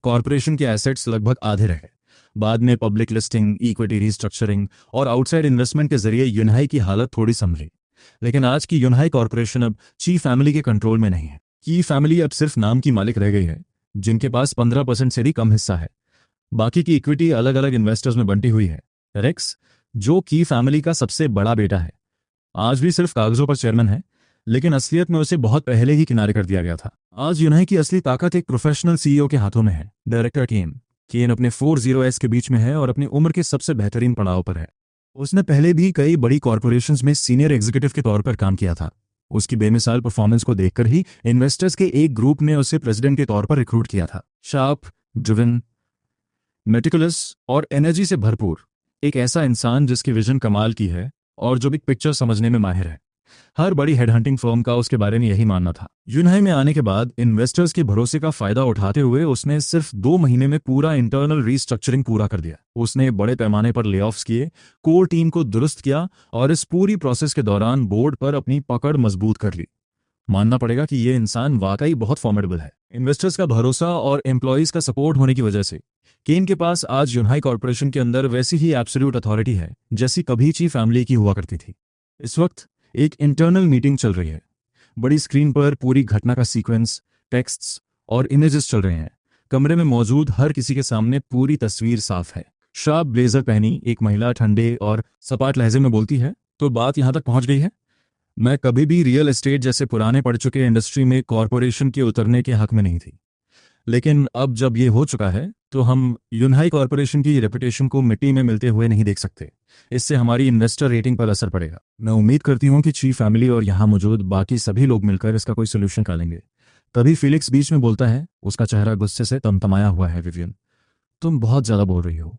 कॉरपोरेशन के एसेट्स लगभग आधे रहे। बाद में पब्लिक लिस्टिंग, इक्विटी रीस्ट्रक्चरिंग और आउटसाइड इन्वेस्टमेंट के जरिए युनहाई की हालत थोड़ी संभली। लेकिन आज की युनहाई कॉरपोरेशन अब ची फैमिली के कंट्रोल में नहीं है। की फैमिली अब सिर्फ नाम की मालिक रह गई है, जिनके पास 15% से भी कम हिस्सा है। बाकी की इक्विटी अलग अलग इन्वेस्टर्स में बंटी हुई है। रेक्स, जो की फैमिली का सबसे बड़ा बेटा है, आज भी सिर्फ कागजों पर चेयरमैन है, लेकिन असलियत में उसे बहुत पहले ही किनारे कर दिया गया था। आज यूनाई की असली ताकत एक प्रोफेशनल सीईओ के हाथों में है। डायरेक्टर केन अपने 40S के बीच में है और अपनी उम्र के सबसे बेहतरीन पड़ाव पर है। उसने पहले भी कई बड़ी कॉरपोरेशंस में सीनियर एग्जीक्यूटिव के तौर पर काम किया था। उसकी बेमिसाल परफॉर्मेंस को देखकर ही इन्वेस्टर्स के एक ग्रुप ने उसे प्रेसिडेंट के तौर पर रिक्रूट किया था। शार्प, ड्रिवन, मेटिकुलस और एनर्जी से भरपूर, एक ऐसा इंसान जिसकी विजन कमाल की है और जो बिग पिक्चर समझने में माहिर है। हर बड़ी हेडहंटिंग फर्म का उसके बारे में यही मानना था। यूनाई में आने के बाद इन्वेस्टर्स के भरोसे का फायदा उठाते हुए उसने सिर्फ 2 महीने में पूरा इंटरनल रीस्ट्रक्चरिंग पूरा कर दिया। उसने बड़े पैमाने पर लेऑफ्स किए, कोर टीम को दुरुस्त किया और इस पूरी प्रोसेस के दौरान बोर्ड पर अपनी पकड़ मजबूत कर ली। मानना पड़ेगा कि ये इंसान वाकई बहुत फॉर्मेडेबल है। इन्वेस्टर्स का भरोसा और एम्प्लॉयज का सपोर्ट होने की वजह से केन के पास आज यूनाई कॉर्पोरेशन के अंदर वैसी ही एब्सोल्यूट अथॉरिटी है जैसी कभी ची फैमिली की हुआ करती थी। इस वक्त एक इंटरनल मीटिंग चल रही है। बड़ी स्क्रीन पर पूरी घटना का सीक्वेंस, टेक्स्ट्स और इमेजेस चल रहे हैं। कमरे में मौजूद हर किसी के सामने पूरी तस्वीर साफ है। शार्प ब्लेजर पहनी एक महिला ठंडे और सपाट लहजे में बोलती है, तो बात यहां तक पहुंच गई है। मैं कभी भी रियल एस्टेट जैसे पुराने पड़ चुके इंडस्ट्री में कॉरपोरेशन के उतरने के हक में नहीं थी, लेकिन अब जब ये हो चुका है तो हम यूनाई कॉरपोरेशन की रेपुटेशन को मिट्टी में मिलते हुए नहीं देख सकते। इससे हमारी इन्वेस्टर रेटिंग पर असर पड़ेगा। मैं उम्मीद करती हूँ कि ची फैमिली और यहाँ मौजूद बाकी सभी लोग मिलकर इसका कोई सोल्यूशन निकालेंगे। तभी फिलिक्स बीच में बोलता है, उसका चेहरा गुस्से से तमतमाया हुआ है। विवियन, तुम बहुत ज्यादा बोल रही हो।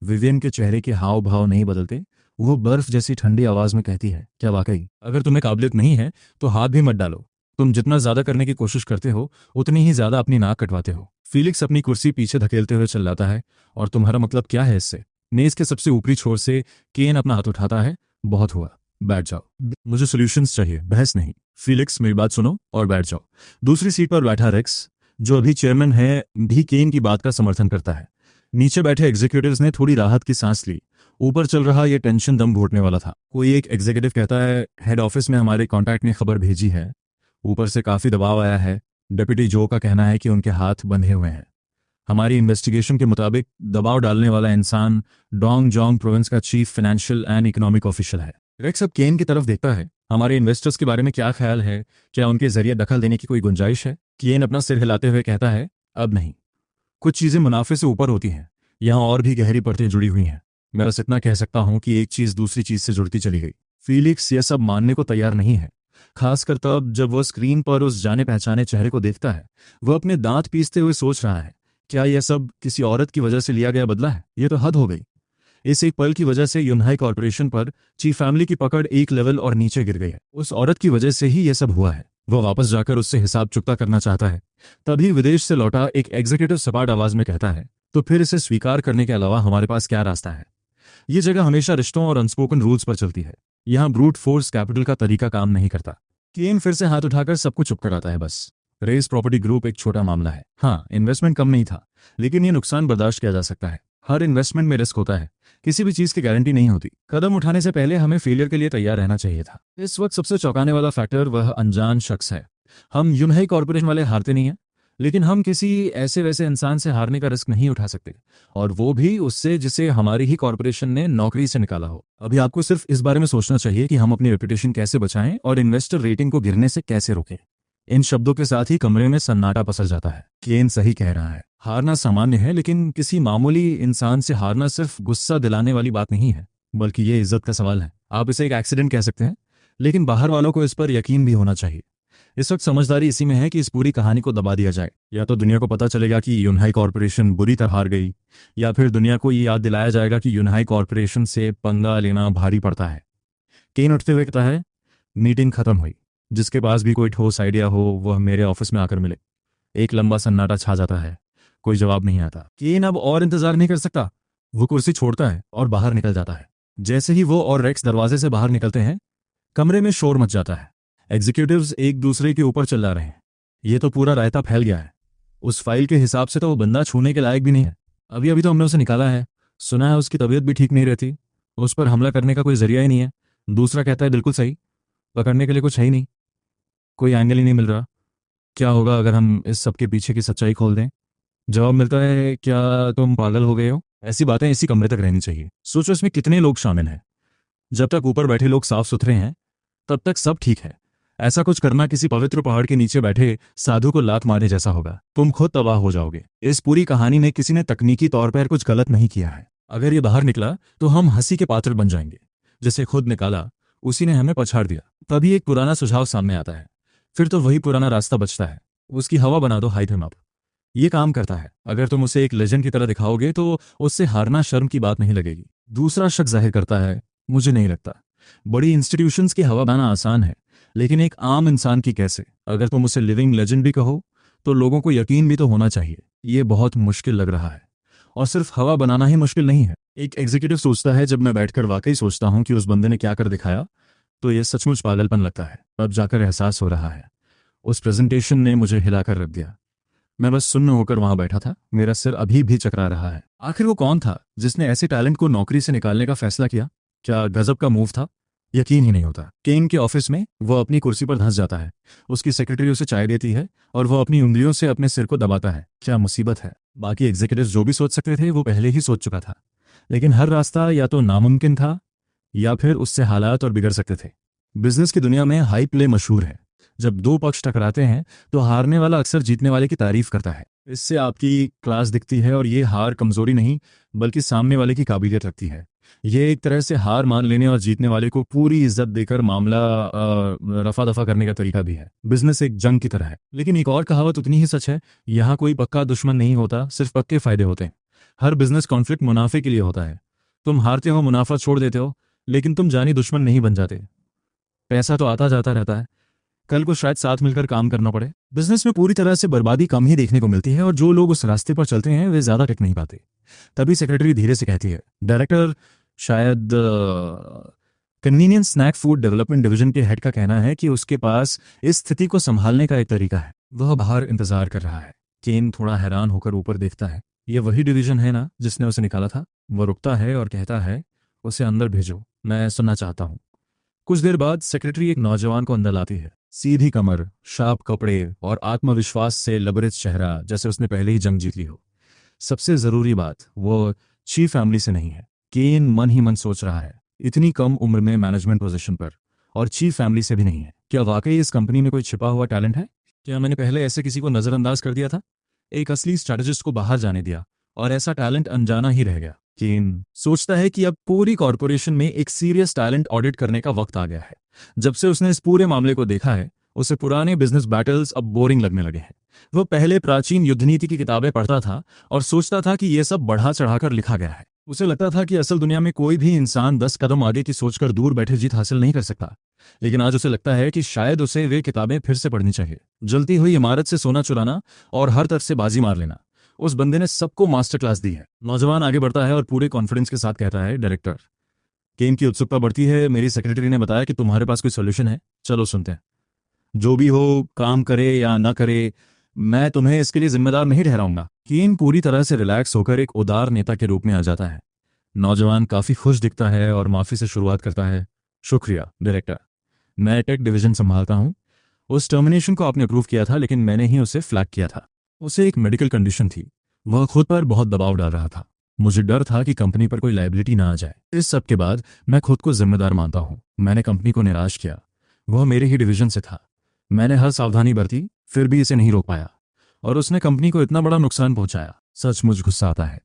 विवियन के चेहरे के हाव भाव नहीं बदलते। वो बर्फ जैसी ठंडी आवाज में कहती है, क्या वाकई? अगर तुम्हें काबिलियत नहीं है तो हाथ भी मत डालो। तुम जितना ज्यादा करने की कोशिश करते हो उतनी ही ज्यादा अपनी नाक कटवाते हो। फीलिक्स अपनी कुर्सी पीछे धकेलते हुए चल जाता है। और तुम्हारा मतलब क्या है इससे? मेज के सबसे ऊपरी छोर से केन अपना हाथ उठाता है। बहुत हुआ, बैठ जाओ। मुझे सॉल्यूशंस चाहिए, बहस नहीं। फीलिक्स, मेरी बात सुनो और बैठ जाओ। दूसरी सीट पर बैठा रेक्स, जो अभी चेयरमैन है, भी केन की बात का समर्थन करता है। नीचे बैठे एग्जीक्यूटिव्स ने थोड़ी राहत की सांस ली। ऊपर चल रहा यह टेंशन दम घोटने वाला था। कोई एक एग्जीक्यूटिव कहता है, हेड ऑफिस में हमारे कॉन्टैक्ट ने खबर भेजी है। ऊपर से काफी दबाव आया है। डिप्टी जो का कहना है कि उनके हाथ बंधे हुए हैं। हमारी इन्वेस्टिगेशन के मुताबिक दबाव डालने वाला इंसान डोंग जोंग प्रोविंस का chief financial and economic official है। रेक्स अब केन की तरफ देखता है। हमारे इन्वेस्टर्स के बारे में क्या ख्याल है? क्या उनके जरिए दखल देने की कोई गुंजाइश है? केन अपना सिर हिलाते हुए कहता है, अब नहीं। कुछ चीजें मुनाफे से ऊपर होती हैं। यहाँ और भी गहरी परतें जुड़ी हुई हैं। मैं बस इतना कह सकता हूँ कि एक चीज दूसरी चीज से जुड़ती चली गई। फीलिक्स यह सब मानने को तैयार नहीं है, खासकर तब जब वह स्क्रीन पर उस जाने पहचाने चेहरे को देखता है। वह अपने दांत पीसते हुए सोच रहा है, क्या यह सब किसी औरत की वजह से लिया गया बदला है? यह तो हद हो गई। इस एक पल की वजह से यूनहाई कॉर्पोरेशन पर चीफ फैमिली की पकड़ एक लेवल और नीचे गिर गई है। उस औरत की वजह से ही यह सब हुआ है। वह वापस जाकर उससे हिसाब चुकता करना चाहता है। तभी विदेश से लौटा एक एग्जीक्यूटिव सपाट आवाज में कहता है, तो फिर इसे स्वीकार करने के अलावा हमारे पास क्या रास्ता है? ये जगह हमेशा रिश्तों और अनस्पोकन रूल्स पर चलती है। यहाँ ब्रूट फोर्स कैपिटल का तरीका काम नहीं करता। केन फिर से हाथ उठाकर सबको चुप कराता है। बस रेस प्रॉपर्टी ग्रुप एक छोटा मामला है। हाँ, इन्वेस्टमेंट कम नहीं था, लेकिन ये नुकसान बर्दाश्त किया जा सकता है। हर इन्वेस्टमेंट में रिस्क होता है, किसी भी चीज की गारंटी नहीं होती। कदम उठाने से पहले हमें फेलियर के लिए तैयार रहना चाहिए था। इस वक्त सबसे चौंकाने वाला फैक्टर वह अनजान शख्स है। हम यूनहाई कॉर्पोरेशन वाले हारते नहीं हैं, लेकिन हम किसी ऐसे वैसे इंसान से हारने का रिस्क नहीं उठा सकते, और वो भी उससे जिसे हमारी ही कॉर्पोरेशन ने नौकरी से निकाला हो। अभी आपको सिर्फ इस बारे में सोचना चाहिए कि हम अपनी रेपुटेशन कैसे बचाएं और इन्वेस्टर रेटिंग को गिरने से कैसे रोकें। इन शब्दों के साथ ही कमरे में सन्नाटा पसर जाता है। केन सही कह रहा है, हारना सामान्य है, लेकिन किसी मामूली इंसान से हारना सिर्फ गुस्सा दिलाने वाली बात नहीं है, बल्कि ये इज्जत का सवाल है। आप इसे एक एक्सीडेंट कह सकते हैं, लेकिन बाहर वालों को इस पर यकीन भी होना चाहिए। इस वक्त समझदारी इसी में है कि इस पूरी कहानी को दबा दिया जाए। या तो दुनिया को पता चलेगा कि यूनहाई कॉर्पोरेशन बुरी तरह हार गई, या फिर दुनिया को ये याद दिलाया जाएगा कि यूनहाई कॉर्पोरेशन से पंगा लेना भारी पड़ता है। केन उठते हुए कहता है, मीटिंग खत्म हुई। जिसके पास भी कोई ठोस आइडिया हो वह मेरे ऑफिस में आकर मिले। एक लंबा सन्नाटा छा जाता है। कोई जवाब नहीं आता। केन अब और इंतजार नहीं कर सकता। वो कुर्सी छोड़ता है और बाहर निकल जाता है। जैसे ही वो और रेक्स दरवाजे से बाहर निकलते हैं, कमरे में शोर मच जाता है। एग्जीक्यूटिव्स एक दूसरे के ऊपर चिल्ला रहे हैं। ये तो पूरा रायता फैल गया है। उस फाइल के हिसाब से तो वो बंदा छूने के लायक भी नहीं है। अभी अभी तो हमने उसे निकाला है। सुना है उसकी तबीयत भी ठीक नहीं रहती। उस पर हमला करने का कोई जरिया ही नहीं है। दूसरा कहता है, बिल्कुल सही, पकड़ने के लिए कुछ है ही नहीं, कोई एंगल ही नहीं मिल रहा। क्या होगा अगर हम इस सब के पीछे की सच्चाई खोल दें? जवाब मिलता है, क्या तुम पागल हो गए हो? ऐसी बातें इसी कमरे तक रहनी चाहिए। सोचो इसमें कितने लोग शामिल हैं। जब तक ऊपर बैठे लोग साफ सुथरे हैं, तब तक सब ठीक है। ऐसा कुछ करना किसी पवित्र पहाड़ के नीचे बैठे साधु को लात मारने जैसा होगा। तुम खुद तबाह हो जाओगे। इस पूरी कहानी में किसी ने तकनीकी तौर पर कुछ गलत नहीं किया है। अगर ये बाहर निकला तो हम हंसी के पात्र बन जाएंगे। जिसे खुद निकाला उसी ने हमें पछाड़ दिया। तभी एक पुराना सुझाव सामने आता है। फिर तो वही पुराना रास्ता बचता है। उसकी हवा बना दो, हाइट हिम अप। ये काम करता है। अगर तुम उसे एक लेजेंड की तरह दिखाओगे तो उससे हारना शर्म की बात नहीं लगेगी। दूसरा शख्स जाहिर करता है, मुझे नहीं लगता। बड़ी इंस्टीट्यूशंस की हवा बनाना आसान है, लेकिन एक आम इंसान की कैसे? अगर तुम उसे लिविंग लेजेंड भी कहो तो लोगों को यकीन भी तो होना चाहिए। ये बहुत मुश्किल लग रहा है, और सिर्फ हवा बनाना ही मुश्किल नहीं है। एक एग्जीक्यूटिव सोचता है, जब मैं बैठकर वाकई सोचता हूं कि उस बंदे ने क्या कर दिखाया, तो यह सचमुच पागलपन लगता है। अब जाकर एहसास हो रहा है, उस प्रेजेंटेशन ने मुझे हिलाकर रख दिया। मैं बस सुन्न होकर वहां बैठा था। मेरा सिर अभी भी चकरा रहा है। आखिर वो कौन था जिसने ऐसे टैलेंट को नौकरी से निकालने का फैसला किया? क्या गजब का मूव था? यकीन ही नहीं होता। केन के ऑफिस में वो अपनी कुर्सी पर धंस जाता है। उसकी सेक्रेटरी उसे चाय देती है और वो अपनी उंगलियों से अपने सिर को दबाता है। क्या मुसीबत है। बाकी एग्जीक्यूटिव्स जो भी सोच सकते थे वो पहले ही सोच चुका था, लेकिन हर रास्ता या तो नामुमकिन था या फिर उससे हालात और बिगड़ सकते थे। बिजनेस की दुनिया में हाई प्ले मशहूर है। जब दो पक्ष टकराते हैं तो हारने वाला अक्सर जीतने वाले की तारीफ करता है। इससे आपकी क्लास दिखती है, और ये हार कमजोरी नहीं बल्कि सामने वाले की काबिलियत रखती है। ये एक तरह से हार मान लेने और जीतने वाले को पूरी इज्जत देकर मामला रफा दफा करने का तरीका भी है। बिजनेस एक जंग की तरह है, लेकिन एक और कहावत उतनी ही सच है। यहाँ कोई पक्का दुश्मन नहीं होता, सिर्फ पक्के फायदे होते हैं। हर बिजनेस कॉन्फ्लिक्ट मुनाफे के लिए होता है। तुम हारते हो, मुनाफा छोड़ देते हो, लेकिन तुम जानी दुश्मन नहीं बन जाते। पैसा तो आता जाता रहता है, कल को शायद साथ मिलकर काम करना पड़े। बिजनेस में पूरी तरह से बर्बादी कम ही देखने को मिलती है और जो लोग उस रास्ते पर चलते हैं वे ज्यादा टिक नहीं पाते। तभी सेक्रेटरी धीरे से कहती है, डायरेक्टर, शायद convenience snack food development division के हेड का कहना है कि उसके पास इस स्थिति को संभालने का एक तरीका है। वह बाहर इंतजार कर रहा है। केन थोड़ा हैरान होकर ऊपर देखता है। ये वही डिवीजन है ना जिसने उसे निकाला था? वह रुकता है और कहता है, उसे अंदर भेजो, मैं सुनना चाहता हूँ। कुछ देर बाद सेक्रेटरी एक नौजवान को अंदर लाती है। सीधी कमर, शार्प कपड़े और आत्मविश्वास से लबरेज चेहरा, जैसे उसने पहले ही जंग जीत ली हो। सबसे जरूरी बात, वो चीफ फैमिली से नहीं है। केन मन ही मन सोच रहा है, इतनी कम उम्र में मैनेजमेंट पोजीशन पर, और चीफ फैमिली से भी नहीं है। क्या वाकई इस कंपनी में कोई छिपा हुआ टैलेंट है? क्या मैंने पहले ऐसे किसी को नजरअंदाज कर दिया था? एक असली स्ट्रैटेजिस्ट को बाहर जाने दिया और ऐसा टैलेंट अनजाना ही रह गया। केन सोचता है कि अब पूरी कॉरपोरेशन में एक सीरियस टैलेंट ऑडिट करने का वक्त आ गया है। जब से उसने इस पूरे मामले को देखा है, उसे पुराने बिजनेस बैटल्स अब बोरिंग लगने लगे हैं। वो पहले प्राचीन युद्ध नीति की किताबें पढ़ता था और सोचता था कि यह सब बढ़ा चढ़ाकर लिखा गया है। उसे लगता था कि असल दुनिया में कोई भी इंसान 10 कदम आगे की सोचकर दूर बैठे जीत हासिल नहीं कर सकता। लेकिन आज उसे लगता है कि शायद उसे वे किताबें फिर से पढ़नी चाहिए। जलती हुई इमारत से सोना चुराना और हर तरफ से बाजी मार लेना, उस बंदे ने सबको मास्टर क्लास दी है। नौजवान आगे बढ़ता है और पूरे कॉन्फिडेंस के साथ कहता है, डायरेक्टर, केन की उत्सुकता बढ़ती है। मेरी सेक्रेटरी ने बताया कि तुम्हारे पास कोई सोल्यूशन है। चलो सुनते हैं। जो भी हो, काम करे या ना करे, मैं तुम्हें इसके लिए जिम्मेदार नहीं ठहराऊंगा। केन पूरी तरह से रिलैक्स होकर एक उदार नेता के रूप में आ जाता है। नौजवान काफी खुश दिखता है और माफी से शुरुआत करता है। शुक्रिया डायरेक्टर, मैं टेक डिवीजन संभालता हूँ। उस टर्मिनेशन को आपने अप्रूव किया था, लेकिन मैंने ही उसे फ्लैग किया था। उसे एक मेडिकल कंडीशन थी। वह खुद पर बहुत दबाव डाल रहा था। मुझे डर था कि कंपनी पर कोई लायबिलिटी ना आ जाए। इस सब के बाद मैं खुद को जिम्मेदार मानता हूँ। मैंने कंपनी को निराश किया। वह मेरे ही डिवीजन से था। मैंने हर सावधानी बरती, फिर भी इसे नहीं रोक पाया और उसने कंपनी को इतना बड़ा नुकसान पहुंचाया। सचमुच गुस्सा आता है।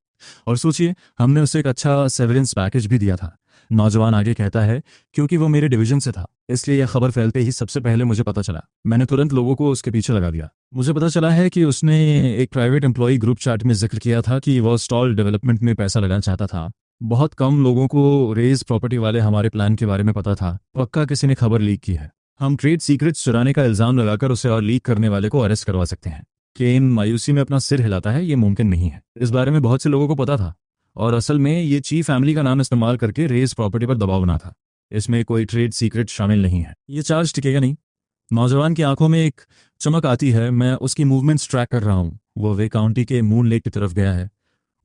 और सोचिए, हमने उसे एक अच्छा सेवरेंस पैकेज भी दिया था। नौजवान आगे कहता है, क्योंकि वो मेरे डिवीजन से था, इसलिए यह खबर फैलते ही सबसे पहले मुझे पता चला। मैंने तुरंत लोगों को उसके पीछे लगा दिया। मुझे पता चला है कि उसने एक प्राइवेट एम्प्लॉय ग्रुप चैट में जिक्र किया था कि वह स्टॉल डेवलपमेंट में पैसा लगाना चाहता था। बहुत कम लोगों को रेज प्रॉपर्टी वाले हमारे प्लान के बारे में पता था। पक्का किसी ने खबर लीक की है। हम ट्रेड सीक्रेट्स चुराने का इल्जाम लगाकर उसे और लीक करने वाले को अरेस्ट करवा सकते हैं। केन मायूसी में अपना सिर हिलाता है। ये मुमकिन नहीं है। इस बारे में बहुत से लोगों को पता था और असल में ये चीफ फैमिली का नाम इस्तेमाल करके रेज प्रॉपर्टी पर दबाव बना था। इसमें कोई ट्रेड सीक्रेट शामिल नहीं है। ये चार्ज टिकेगा नहीं। नौजवान की आंखों में एक चमक आती है। मैं उसकी मूवमेंट्स ट्रैक कर रहा हूँ। वो वे काउंटी के मून लेक की तरफ गया है।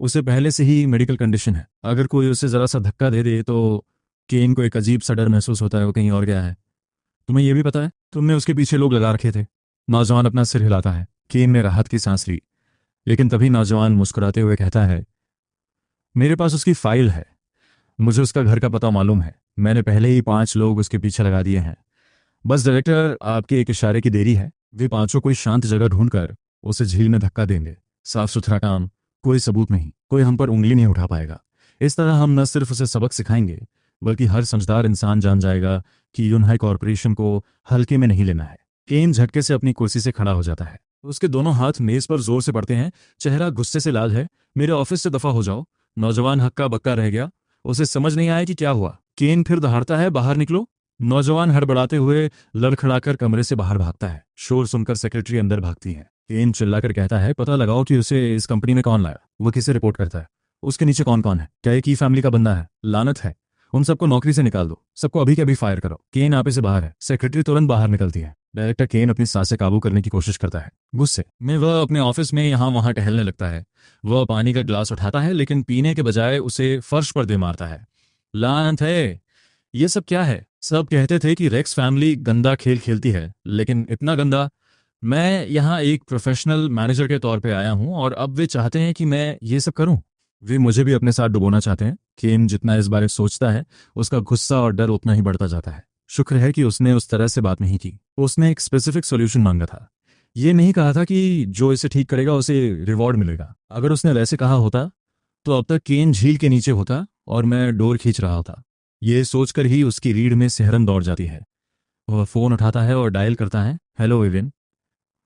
उसे पहले से ही मेडिकल कंडीशन है। अगर कोई उसे जरा सा धक्का दे दे तो केन को एक अजीब सा डर महसूस होता है वो कहीं और गया है। तुम्हें यह भी पता है? तुमने उसके पीछे लोग लगा रखे थे। नौजवान अपना सिर हिलाता है। केन ने राहत की सांस ली, लेकिन तभी नौजवान मुस्कुराते हुए कहता है, मेरे पास उसकी फाइल है। मुझे उसका घर का पता मालूम है। मैंने पहले ही 5 लोग उसके पीछे लगा दिए हैं। बस डायरेक्टर, आपके एक इशारे की देरी है। वे 5 कोई शांत जगह ढूंढकर उसे झील में धक्का देंगे। साफ सुथरा काम, कोई सबूत नहीं। कोई हम पर उंगली नहीं उठा पाएगा। इस तरह हम न सिर्फ उसे सबक सिखाएंगे, बल्कि हर समझदार इंसान जान जाएगा कि यूनहाई कॉरपोरेशन को हल्के में नहीं लेना है। केन झटके से अपनी कुर्सी से खड़ा हो जाता है। उसके दोनों हाथ मेज पर जोर से पड़ते हैं। चेहरा गुस्से से लाल है। मेरे ऑफिस से दफा हो जाओ। नौजवान हक्का बक्का रह गया। उसे समझ नहीं आया कि क्या हुआ। केन फिर दहाड़ता है, बाहर निकलो। नौजवान हड़बड़ाते हुए लड़खड़ाकर कमरे से बाहर भागता है। शोर सुनकर सेक्रेटरी अंदर भागती है। केन चिल्लाकर कहता है, पता लगाओ कि उसे इस कंपनी में कौन लाया। वो किसे रिपोर्ट करता है? उसके नीचे कौन कौन है? क्या एक ही फैमिली का बंदा है? लानत है। उन सबको नौकरी से निकाल दो। सबको अभी के अभी फायर करो। केन आपे से बाहर है। सेक्रेटरी तुरंत बाहर निकलती है। डायरेक्टर केन अपनी सांसें काबू करने की कोशिश करता है। गुस्से में वह अपने ऑफिस में यहाँ वहाँ टहलने लगता है। वह पानी का गिलास उठाता है, लेकिन पीने के बजाय उसे फर्श पर दे मारता है। लानत है, ये सब क्या है? सब कहते थे कि रेक्स फैमिली गंदा खेल खेलती है, लेकिन इतना गंदा? मैं यहाँ एक प्रोफेशनल मैनेजर के तौर पे आया हूँ और अब वे चाहते हैं कि मैं ये सब करूँ। वे मुझे भी अपने साथ डुबोना चाहते हैं। केन जितना इस बारे सोचता है, उसका गुस्सा और डर उतना ही बढ़ता जाता है। शुक्र है कि उसने उस तरह से बात नहीं की। उसने एक स्पेसिफिक सॉल्यूशन मांगा था। ये नहीं कहा था कि जो इसे ठीक करेगा उसे रिवॉर्ड मिलेगा। अगर उसने वैसे कहा होता तो अब तक केन झील के नीचे होता और मैं डोर खींच रहा होता। ये सोचकर ही उसकी रीढ़ में सिहरन दौड़ जाती है। वह फोन उठाता है और डायल करता है। हेलो एविन,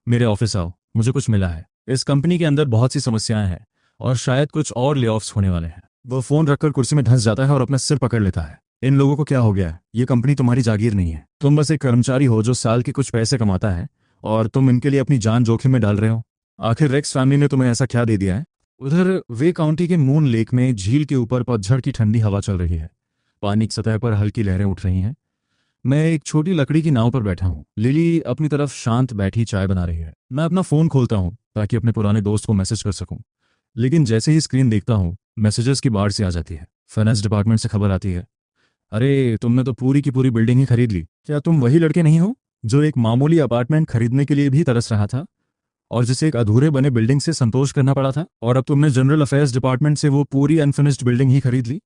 मेरे ऑफिस आओ, मुझे कुछ मिला है। इस कंपनी के अंदर बहुत सी समस्याएं हैं और शायद कुछ और ले ऑफ्स होने वाले हैं। वह फोन रखकर कुर्सी में धंस जाता है और अपना सिर पकड़ लेता है। इन लोगों को क्या हो गया है? ये कंपनी तुम्हारी जागीर नहीं है। तुम बस एक कर्मचारी हो जो साल के कुछ पैसे कमाता है, और तुम इनके लिए अपनी जान जोखिम में डाल रहे हो। आखिर रेक्स फैमिली ने तुम्हें ऐसा क्या दे दिया है? उधर वे काउंटी के मून लेक में झील के ऊपर पतझड़ की ठंडी हवा चल रही है। पानी की सतह पर हल्की लहरें उठ रही हैं। मैं एक छोटी लकड़ी की नाव पर बैठा हूँ। लिली अपनी तरफ शांत बैठी चाय बना रही है। मैं अपना फोन खोलता हूँ ताकि अपने पुराने दोस्त को मैसेज कर सकूं, लेकिन जैसे ही स्क्रीन देखता हूँ मैसेजेस की बाढ़ से आ जाती है। फाइनेंस डिपार्टमेंट से खबर आती है, अरे तुमने तो पूरी की पूरी बिल्डिंग ही खरीद ली। क्या तुम वही लड़के नहीं हो जो एक मामूली अपार्टमेंट खरीदने के लिए भी तरस रहा था और जिसे एक अधूरे बने बिल्डिंग से संतोष करना पड़ा था, और अब तुमने जनरल अफेयर्स डिपार्टमेंट से वो पूरी अनफिनिश्ड बिल्डिंग ही खरीद ली?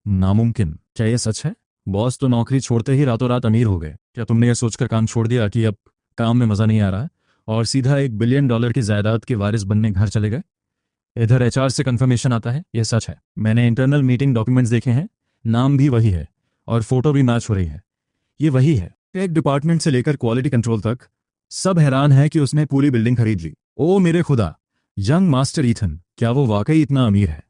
नामुमकिन। क्या यह सच है? बॉस तो नौकरी छोड़ते ही रातों रात अमीर हो गए। क्या तुमने यह सोचकर काम छोड़ दिया कि अब काम में मजा नहीं आ रहा और सीधा $1 बिलियन की जायदाद के वारिस बनने घर चले गए? इधर एचआर से कंफर्मेशन आता है, यह सच है। मैंने इंटरनल मीटिंग डॉक्यूमेंट्स देखे हैं, नाम भी वही है और फोटो भी मैच हो रही है। ये वही है। टेक डिपार्टमेंट से लेकर क्वालिटी कंट्रोल तक सब हैरान है कि उसने पूरी बिल्डिंग खरीद ली। ओ मेरे खुदा, यंग मास्टर ईथन, क्या वो वाकई इतना अमीर है?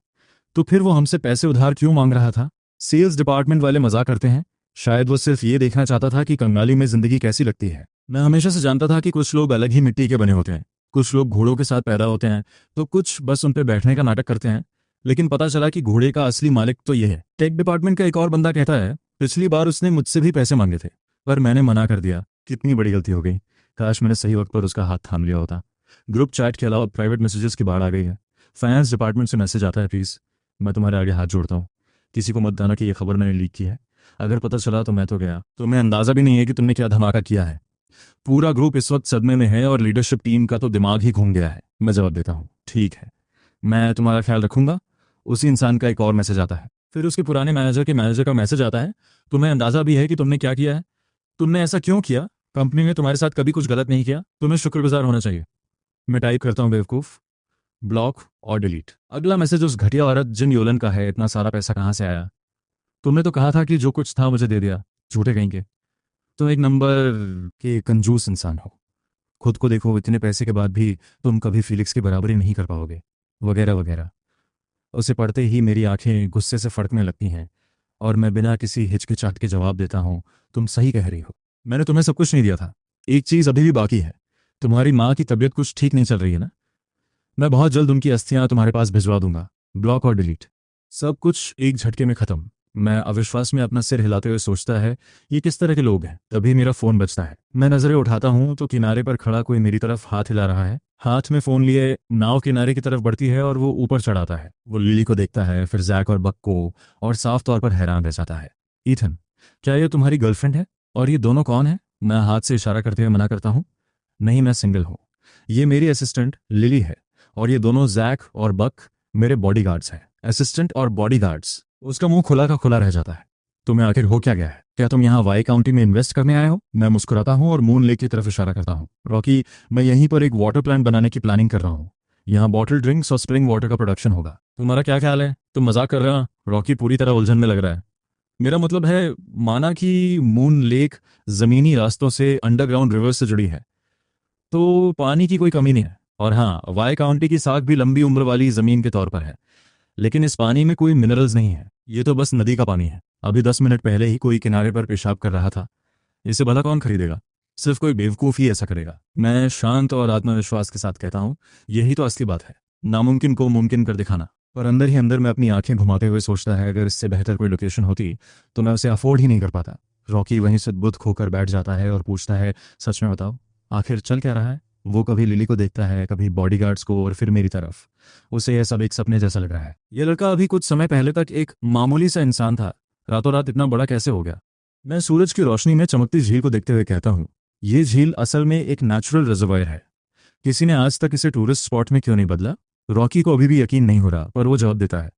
तो फिर वो हमसे पैसे उधार क्यों मांग रहा था? सेल्स डिपार्टमेंट वाले मजाक करते हैं, शायद वो सिर्फ ये देखना चाहता था कि कंगाली में जिंदगी कैसी लगती है। मैं हमेशा से जानता था कि कुछ लोग अलग ही मिट्टी के बने होते हैं, कुछ लोग घोड़ों के साथ पैदा होते हैं तो कुछ बस उन पे बैठने का नाटक करते हैं। लेकिन पता चला कि घोड़े का असली मालिक तो ये है। टेक डिपार्टमेंट का एक और बंदा कहता है, पिछली बार उसने मुझसे भी पैसे मांगे थे पर मैंने मना कर दिया। कितनी बड़ी गलती हो गई। काश मैंने सही वक्त पर उसका हाथ थाम लिया होता। ग्रुप चैट के अलावा प्राइवेट मैसेजेस की बाढ़ आ गई है। फाइनेंस डिपार्टमेंट से मैसेज आता है, प्लीज मैं तुम्हारे आगे हाथ जोड़ता हूँ, किसी को मत बताना कि यह खबर मैंने लीक की है। अगर पता चला तो मैं तो गया। तुम्हें अंदाजा भी नहीं है कि तुमने क्या धमाका किया है। पूरा ग्रुप इस वक्त सदमे में है और लीडरशिप टीम का तो दिमाग ही घूम गया है। मैं जवाब देता हूँ, ठीक है, मैं तुम्हारा ख्याल रखूंगा। उसी इंसान का एक और मैसेज आता है। फिर उसके पुराने मैनेजर के मैनेजर का मैसेज आता है, तुम्हें अंदाजा भी है कि तुमने क्या किया है? तुमने ऐसा क्यों किया? कंपनी ने तुम्हारे साथ कभी कुछ गलत नहीं किया, तुम्हें शुक्रगुजार होना चाहिए। मैं टाइप करता हूँ, बेवकूफ, ब्लॉक और डिलीट। अगला मैसेज उस घटिया औरत जिन योलन का है, इतना सारा पैसा कहाँ से आया? तुमने तो कहा था कि जो कुछ था मुझे दे दिया, झूठे कहीं के। तुम एक नंबर के कंजूस इंसान हो। खुद को देखो, इतने पैसे के बाद भी तुम कभी फिलिक्स की बराबरी नहीं कर पाओगे, वगैरह वगैरह। उसे पढ़ते ही मेरी आंखें गुस्से से फड़कने लगती हैं और मैं बिना किसी हिचकिचाहट के जवाब देता हूँ, तुम सही कह रही हो, मैंने तुम्हें सब कुछ नहीं दिया था। एक चीज़ अभी भी बाकी है, तुम्हारी माँ की तबीयत कुछ ठीक नहीं चल रही है ना? मैं बहुत जल्द उनकी अस्थियां तुम्हारे पास भिजवा दूंगा। ब्लॉक और डिलीट। सब कुछ एक झटके में खत्म। मैं अविश्वास में अपना सिर हिलाते हुए सोचता है, ये किस तरह के लोग हैं? तभी मेरा फोन बजता है। मैं नजरें उठाता हूं तो किनारे पर खड़ा कोई मेरी तरफ हाथ हिला रहा है। हाथ में फोन लिए नाव किनारे की तरफ बढ़ती है और वो ऊपर चढ़ाता है। वो लिली को देखता है, फिर जैक और बक को, और साफ तौर पर हैरान रह जाता है। ईथन, क्या ये तुम्हारी गर्लफ्रेंड है? और ये दोनों कौन है? मैं हाथ से इशारा करते हुए मना करता हूँ, नहीं मैं सिंगल हूँ। ये मेरी असिस्टेंट लिली है और ये दोनों जैक और बक मेरे बॉडीगार्ड्स हैं। असिस्टेंट और बॉडीगार्ड्स। उसका मुंह खुला का खुला रह जाता है। तुम्हें आखिर हो क्या गया है? क्या तुम यहाँ वाई काउंटी में इन्वेस्ट करने आए हो? मैं मुस्कुराता हूँ और मून लेक की तरफ इशारा करता हूँ। रॉकी, मैं यहीं पर एक वाटर प्लांट बनाने की प्लानिंग कर रहा हूँ। यहाँ बॉटल ड्रिंक्स और स्प्रिंग वाटर का प्रोडक्शन होगा। तुम्हारा क्या ख्याल है? तुम मजाक कर रहे हो? रॉकी पूरी तरह उलझन में लग रहा है। मेरा मतलब है, माना कि मून लेक जमीनी रास्तों से अंडरग्राउंड रिवर से जुड़ी है तो पानी की कोई कमी नहीं है। और हाँ, वाई काउंटी की साख भी लंबी उम्र वाली जमीन के तौर पर है, लेकिन इस पानी में कोई मिनरल्स नहीं है। ये तो बस नदी का पानी है। अभी 10 मिनट पहले ही कोई किनारे पर पेशाब कर रहा था। इसे भला कौन खरीदेगा? सिर्फ कोई बेवकूफ ही ऐसा करेगा। मैं शांत और आत्मविश्वास के साथ कहता हूँ, यही तो असली बात है, नामुमकिन को मुमकिन कर दिखाना। पर अंदर ही अंदर मैं अपनी आंखें घुमाते हुए सोचता है, अगर इससे बेहतर कोई लोकेशन होती तो मैं उसे अफोर्ड ही नहीं कर पाता। रॉकी वहीं से बुत खोकर बैठ जाता है और पूछता है, सच में बताओ, आखिर चल क्या रहा है? वो कभी लिली को देखता है, कभी बॉडीगार्ड्स को, और फिर मेरी तरफ। उसे यह सब एक सपने जैसा लग रहा है। यह लड़का अभी कुछ समय पहले तक एक मामूली सा इंसान था, रातों रात इतना बड़ा कैसे हो गया? मैं सूरज की रोशनी में चमकती झील को देखते हुए कहता हूँ, ये झील असल में एक नेचुरल रिजर्वायर है। किसी ने आज तक इसे टूरिस्ट स्पॉट में क्यों नहीं बदला? रॉकी को अभी भी यकीन नहीं हो रहा, पर वो जवाब देता है,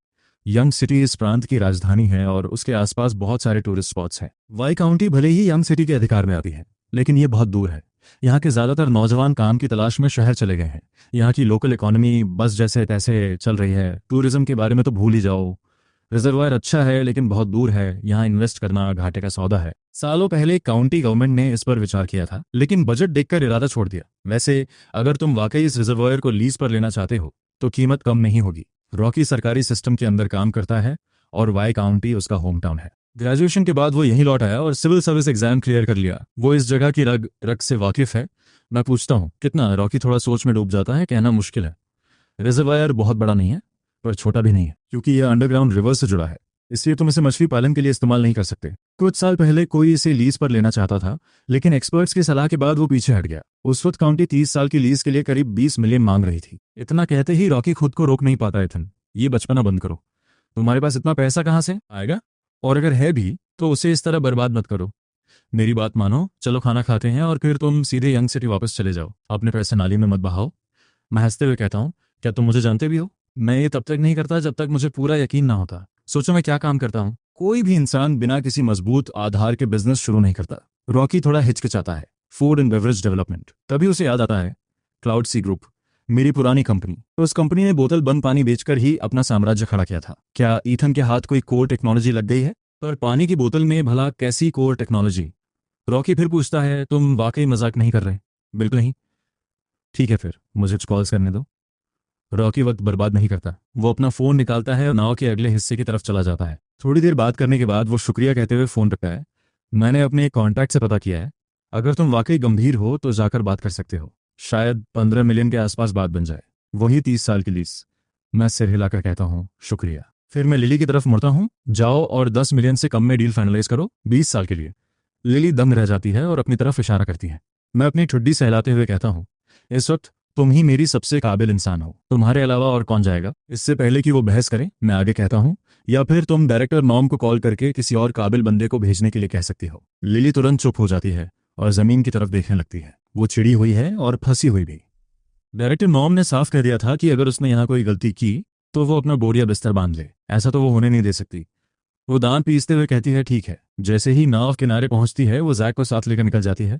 यंग सिटी इस प्रांत की राजधानी है और उसके आसपास बहुत सारे टूरिस्ट स्पॉट्स हैं। वाई काउंटी भले ही यंग सिटी के अधिकार में आती है, लेकिन ये बहुत दूर है। यहाँ के ज्यादातर नौजवान काम की तलाश में शहर चले गए हैं। यहाँ की लोकल इकोनॉमी बस जैसे तैसे चल रही है। टूरिज्म के बारे में तो भूल ही जाओ। रिजर्वायर अच्छा है लेकिन बहुत दूर है, यहाँ इन्वेस्ट करना घाटे का सौदा है। सालों पहले काउंटी गवर्नमेंट ने इस पर विचार किया था, लेकिन बजट देखकर इरादा छोड़ दिया। वैसे अगर तुम वाकई इस रिजर्वायर को लीज पर लेना चाहते हो तो कीमत कम नहीं होगी। रॉकी सरकारी सिस्टम के अंदर काम करता है और वाई काउंटी उसका होम टाउन है। ग्रेजुएशन के बाद वो यहीं लौट आया और सिविल सर्विस एग्जाम क्लियर कर लिया। वो इस जगह की रग रग से वाकिफ है। मैं पूछता हूँ कितना। रॉकी थोड़ा सोच में डूब जाता है, कहना मुश्किल है। रिजर्वायर बहुत बड़ा नहीं है पर छोटा भी नहीं है, क्योंकि यह अंडरग्राउंड रिवर से जुड़ा है, इसलिए तुम इसे मछली पालन के लिए इस्तेमाल नहीं कर सकते। कुछ साल पहले कोई इसे लीज पर लेना चाहता था, लेकिन एक्सपर्ट्स की सलाह के बाद वो पीछे हट गया। उस वक्त काउंटी 30 साल की लीज के लिए करीब 20 मिलियन मांग रही थी। इतना कहते ही रॉकी खुद को रोक नहीं पाता। एथन, ये बचपना बंद करो। तुम्हारे पास इतना पैसा कहाँ से आएगा? और अगर है भी तो उसे इस तरह बर्बाद मत करो। मेरी बात मानो, चलो खाना खाते हैं और फिर तुम सीधे यंग सिटी वापस चले जाओ। अपने पैसे नाली में मत बहाओ। मैं हंसते हुए कहता हूँ, क्या तुम मुझे जानते भी हो? मैं ये तब तक नहीं करता जब तक मुझे पूरा यकीन ना होता। सोचो मैं क्या काम करता हूँ। कोई भी इंसान बिना किसी मजबूत आधार के बिजनेस शुरू नहीं करता। रॉकी थोड़ा हिचकिचाता है। फूड एंड बेवरेज डेवलपमेंट, तभी उसे याद आता है क्लाउड सी ग्रुप, मेरी पुरानी कंपनी। तो उस कंपनी ने बोतल बंद पानी बेचकर ही अपना साम्राज्य खड़ा किया था। क्या ईथन के हाथ कोई कोर टेक्नोलॉजी लग गई है? पर पानी की बोतल में भला कैसी कोर टेक्नोलॉजी? रॉकी फिर पूछता है, तुम वाकई मजाक नहीं कर रहे? बिल्कुल नहीं। ठीक है, फिर मुझे कुछ कॉल्स करने दो। रॉकी वक्त बर्बाद नहीं करता। वो अपना फोन निकालता है और नाव के अगले हिस्से की तरफ चला जाता है। थोड़ी देर बात करने के बाद वो शुक्रिया कहते हुए फोन रखता है। मैंने अपने एक कॉन्टैक्ट से पता किया है, अगर तुम वाकई गंभीर हो तो जाकर बात कर सकते हो। शायद 15 मिलियन के आसपास बात बन जाए। वही 30 साल की लीज। मैं सिर हिलाकर कहता हूँ शुक्रिया। फिर मैं लिली की तरफ मुड़ता हूँ। जाओ और 10 मिलियन से कम में डील फाइनलाइज करो 20 साल के लिए। लिली दंग रह जाती है और अपनी तरफ इशारा करती है। मैं अपनी ठुड्डी सहलाते हुए कहता हूँ, इस वक्त तुम ही मेरी सबसे काबिल इंसान हो। तुम्हारे अलावा और कौन जाएगा? इससे पहले कि वो बहस करे मैं आगे कहता हूँ, या फिर तुम डायरेक्टर नॉम को कॉल करके किसी और काबिल बंदे को भेजने के लिए कह सकती हो। लिली तुरंत चुप हो जाती है और जमीन की तरफ देखने लगती है। वो चिड़ी हुई है और फंसी हुई भी। डायरेक्टर नॉम ने साफ कह दिया था कि अगर उसने यहाँ कोई गलती की तो वो अपना बोरिया बिस्तर बांध ले। ऐसा तो वो होने नहीं दे सकती। वो दांत पीसते हुए कहती है, ठीक है। जैसे ही नाव किनारे पहुंचती है वो जैक को साथ लेकर निकल जाती है।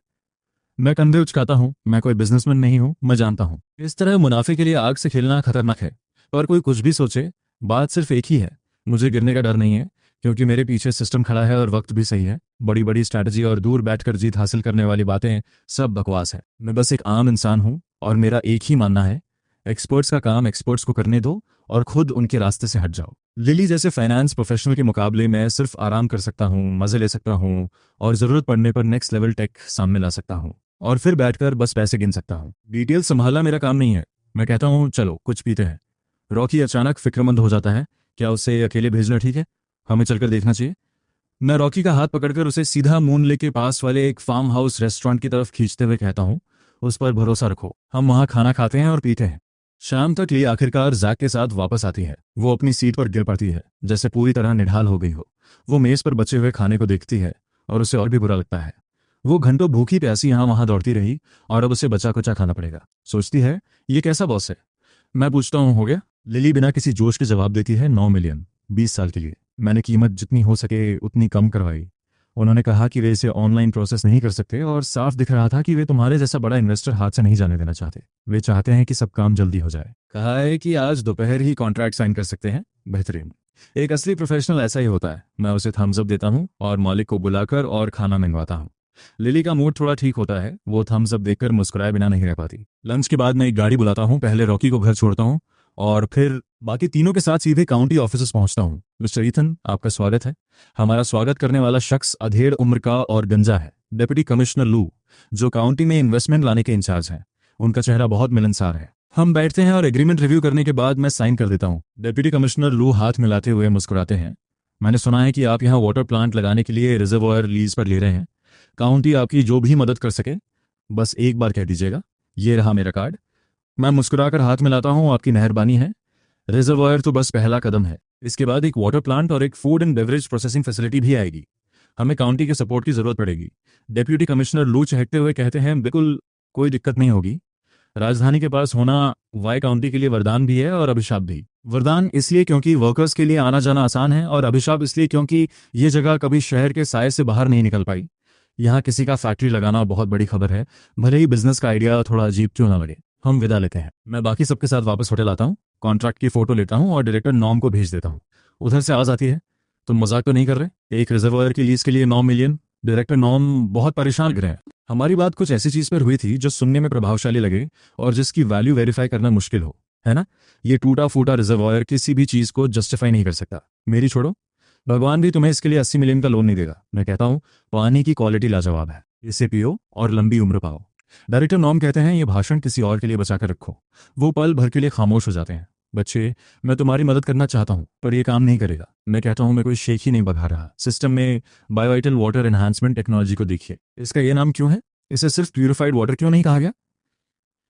मैं कंधे उचकाता हूँ। मैं कोई बिजनेसमैन नहीं हूँ, मैं जानता हूँ इस तरह मुनाफे के लिए आग से खेलना खतरनाक है। पर कोई कुछ भी सोचे, बात सिर्फ एक ही है, मुझे गिरने का डर नहीं है, क्योंकि मेरे पीछे सिस्टम खड़ा है और वक्त भी सही है। बड़ी बड़ी स्ट्रैटेजी और दूर बैठकर जीत हासिल करने वाली बातें सब बकवास है। मैं बस एक आम इंसान हूँ और मेरा एक ही मानना है, एक्सपर्ट्स का काम एक्सपर्ट्स को करने दो और खुद उनके रास्ते से हट जाओ। लिली जैसे फाइनेंस प्रोफेशनल के मुकाबले मैं सिर्फ आराम कर सकता हूँ, मजे ले सकता हूँ और जरूरत पड़ने पर नेक्स्ट लेवल टेक सामने ला सकता हूँ और फिर बैठकर बस पैसे गिन सकता हूँ। डिटेल संभालना मेरा काम नहीं है। मैं कहता हूँ चलो कुछ पीते हैं। रॉकी अचानक फिक्रमंद हो जाता है। क्या उसे अकेले भेजना ठीक है? हमें चलकर देखना चाहिए। मैं रॉकी का हाथ पकड़कर उसे सीधा मून लेक के पास वाले एक फार्म हाउस रेस्टोरेंट की तरफ खींचते हुए कहता हूँ, उस पर भरोसा रखो। हम वहाँ खाना खाते हैं और पीते हैं। शाम तक लिए आखिरकार जैक के साथ वापस आती है। वो अपनी सीट पर गिर पड़ती है, जैसे पूरी तरह निढाल हो गई हो। वो मेज पर बचे हुए खाने को देखती है और उसे और भी बुरा लगता है। वो घंटों भूखी प्यासी यहाँ वहाँ दौड़ती रही और अब उसे बचा कुचा खाना पड़ेगा। सोचती है, ये कैसा बॉस है? मैं पूछता हूँ, हो गया? लिली बिना किसी जोश के जवाब देती है, 9 मिलियन 20 साल के लिए। मैंने कीमत जितनी हो सके उतनी कम करवाई। उन्होंने कहा कि वे इसे ऑनलाइन प्रोसेस नहीं कर सकते और साफ दिख रहा था कि वे तुम्हारे जैसा बड़ा इन्वेस्टर हाथ से नहीं जाने देना चाहते। वे चाहते हैं कि सब काम जल्दी हो जाए। कहा है कि आज दोपहर ही कॉन्ट्रैक्ट साइन कर सकते हैं। बेहतरीन। एक असली प्रोफेशनल ऐसा ही होता है। मैं उसे थम्स अप देता हूँ और मालिक को बुलाकर और खाना मंगवाता हूँ। लिली का मूड थोड़ा ठीक होता है। वो थम्स अप देखकर मुस्कुराए बिना नहीं रह पाती। लंच के बाद मैं एक गाड़ी बुलाता हूँ। पहले रॉकी को घर छोड़ता हूँ और फिर बाकी तीनों के साथ सीधे काउंटी ऑफिस पहुंचता हूँ। मिस्टर ईथन, आपका स्वागत है। हमारा स्वागत करने वाला शख्स अधेड़ उम्र का और गंजा है। डिप्टी कमिश्नर लू, जो काउंटी में इन्वेस्टमेंट लाने के इंचार्ज हैं। उनका चेहरा बहुत मिलनसार है। हम बैठते हैं और एग्रीमेंट रिव्यू करने के बाद मैं साइन कर देता हूँ। डिप्टी कमिश्नर लू हाथ मिलाते हुए मुस्कुराते हैं। मैंने सुना है कि आप यहाँ वाटर प्लांट लगाने के लिए रिजर्वायर लीज पर ले रहे हैं। काउंटी आपकी जो भी मदद कर सके बस एक बार कह दीजिएगा। ये रहा मेरा कार्ड। मैं मुस्कुराकर हाथ मिलाता हूँ। आपकी मेहरबानी है। रिजर्वायर तो बस पहला कदम है। इसके बाद एक वाटर प्लांट और एक food and beverage processing facility भी आएगी। हमें काउंटी के सपोर्ट की जरूरत पड़ेगी। डिप्टी कमिश्नर लू चहकते हुए कहते हैं, बिल्कुल कोई दिक्कत नहीं होगी। राजधानी के पास होना वाई काउंटी के लिए वरदान भी है और अभिशाप भी। वरदान इसलिए क्योंकि वर्कर्स के लिए आना जाना आसान है और अभिशाप इसलिए क्योंकि ये जगह कभी शहर के साये से बाहर नहीं निकल पाई। यहाँ किसी का फैक्ट्री लगाना बहुत बड़ी खबर है, भले ही बिजनेस का आइडिया थोड़ा अजीब क्यों ना लगे। हम विदा लेते हैं। मैं बाकी सबके साथ वापस होटल आता हूँ, कॉन्ट्रैक्ट की फोटो लेता हूँ और डायरेक्टर नॉम को भेज देता हूँ। उधर से आवाज आती है, तुम मजाक तो नहीं कर रहे? एक रिजर्वायर की लीज के लिए 9 मिलियन? डायरेक्टर नॉम बहुत परेशान लग रहे हैं। हमारी बात कुछ ऐसी चीज पर हुई थी जो सुनने में प्रभावशाली लगे और जिसकी वैल्यू वेरीफाई करना मुश्किल हो, है ना? ये टूटा फूटा रिजर्वायर किसी भी चीज को जस्टिफाई नहीं कर सकता। मेरी छोड़ो, भगवान भी तुम्हें इसके लिए 80 मिलियन का लोन नहीं देगा। मैं कहता हूँ पानी की क्वालिटी लाजवाब है, इसे पियो और लंबी उम्र पाओ। डायरेक्टर नॉम कहते हैं ये भाषण किसी और के लिए बचा कर रखो। वो पल भर के लिए खामोश हो जाते हैं। बच्चे, मैं तुम्हारी मदद करना चाहता हूँ पर यह काम नहीं करेगा। मैं कहता हूँ मैं कोई शेख ही नहीं बघा रहा। सिस्टम में बायोवाइटल वाटर एनहांसमेंट टेक्नोलॉजी को देखिए। इसका ये नाम क्यों है? इसे सिर्फ प्यूरिफाइड वाटर क्यों नहीं कहा गया?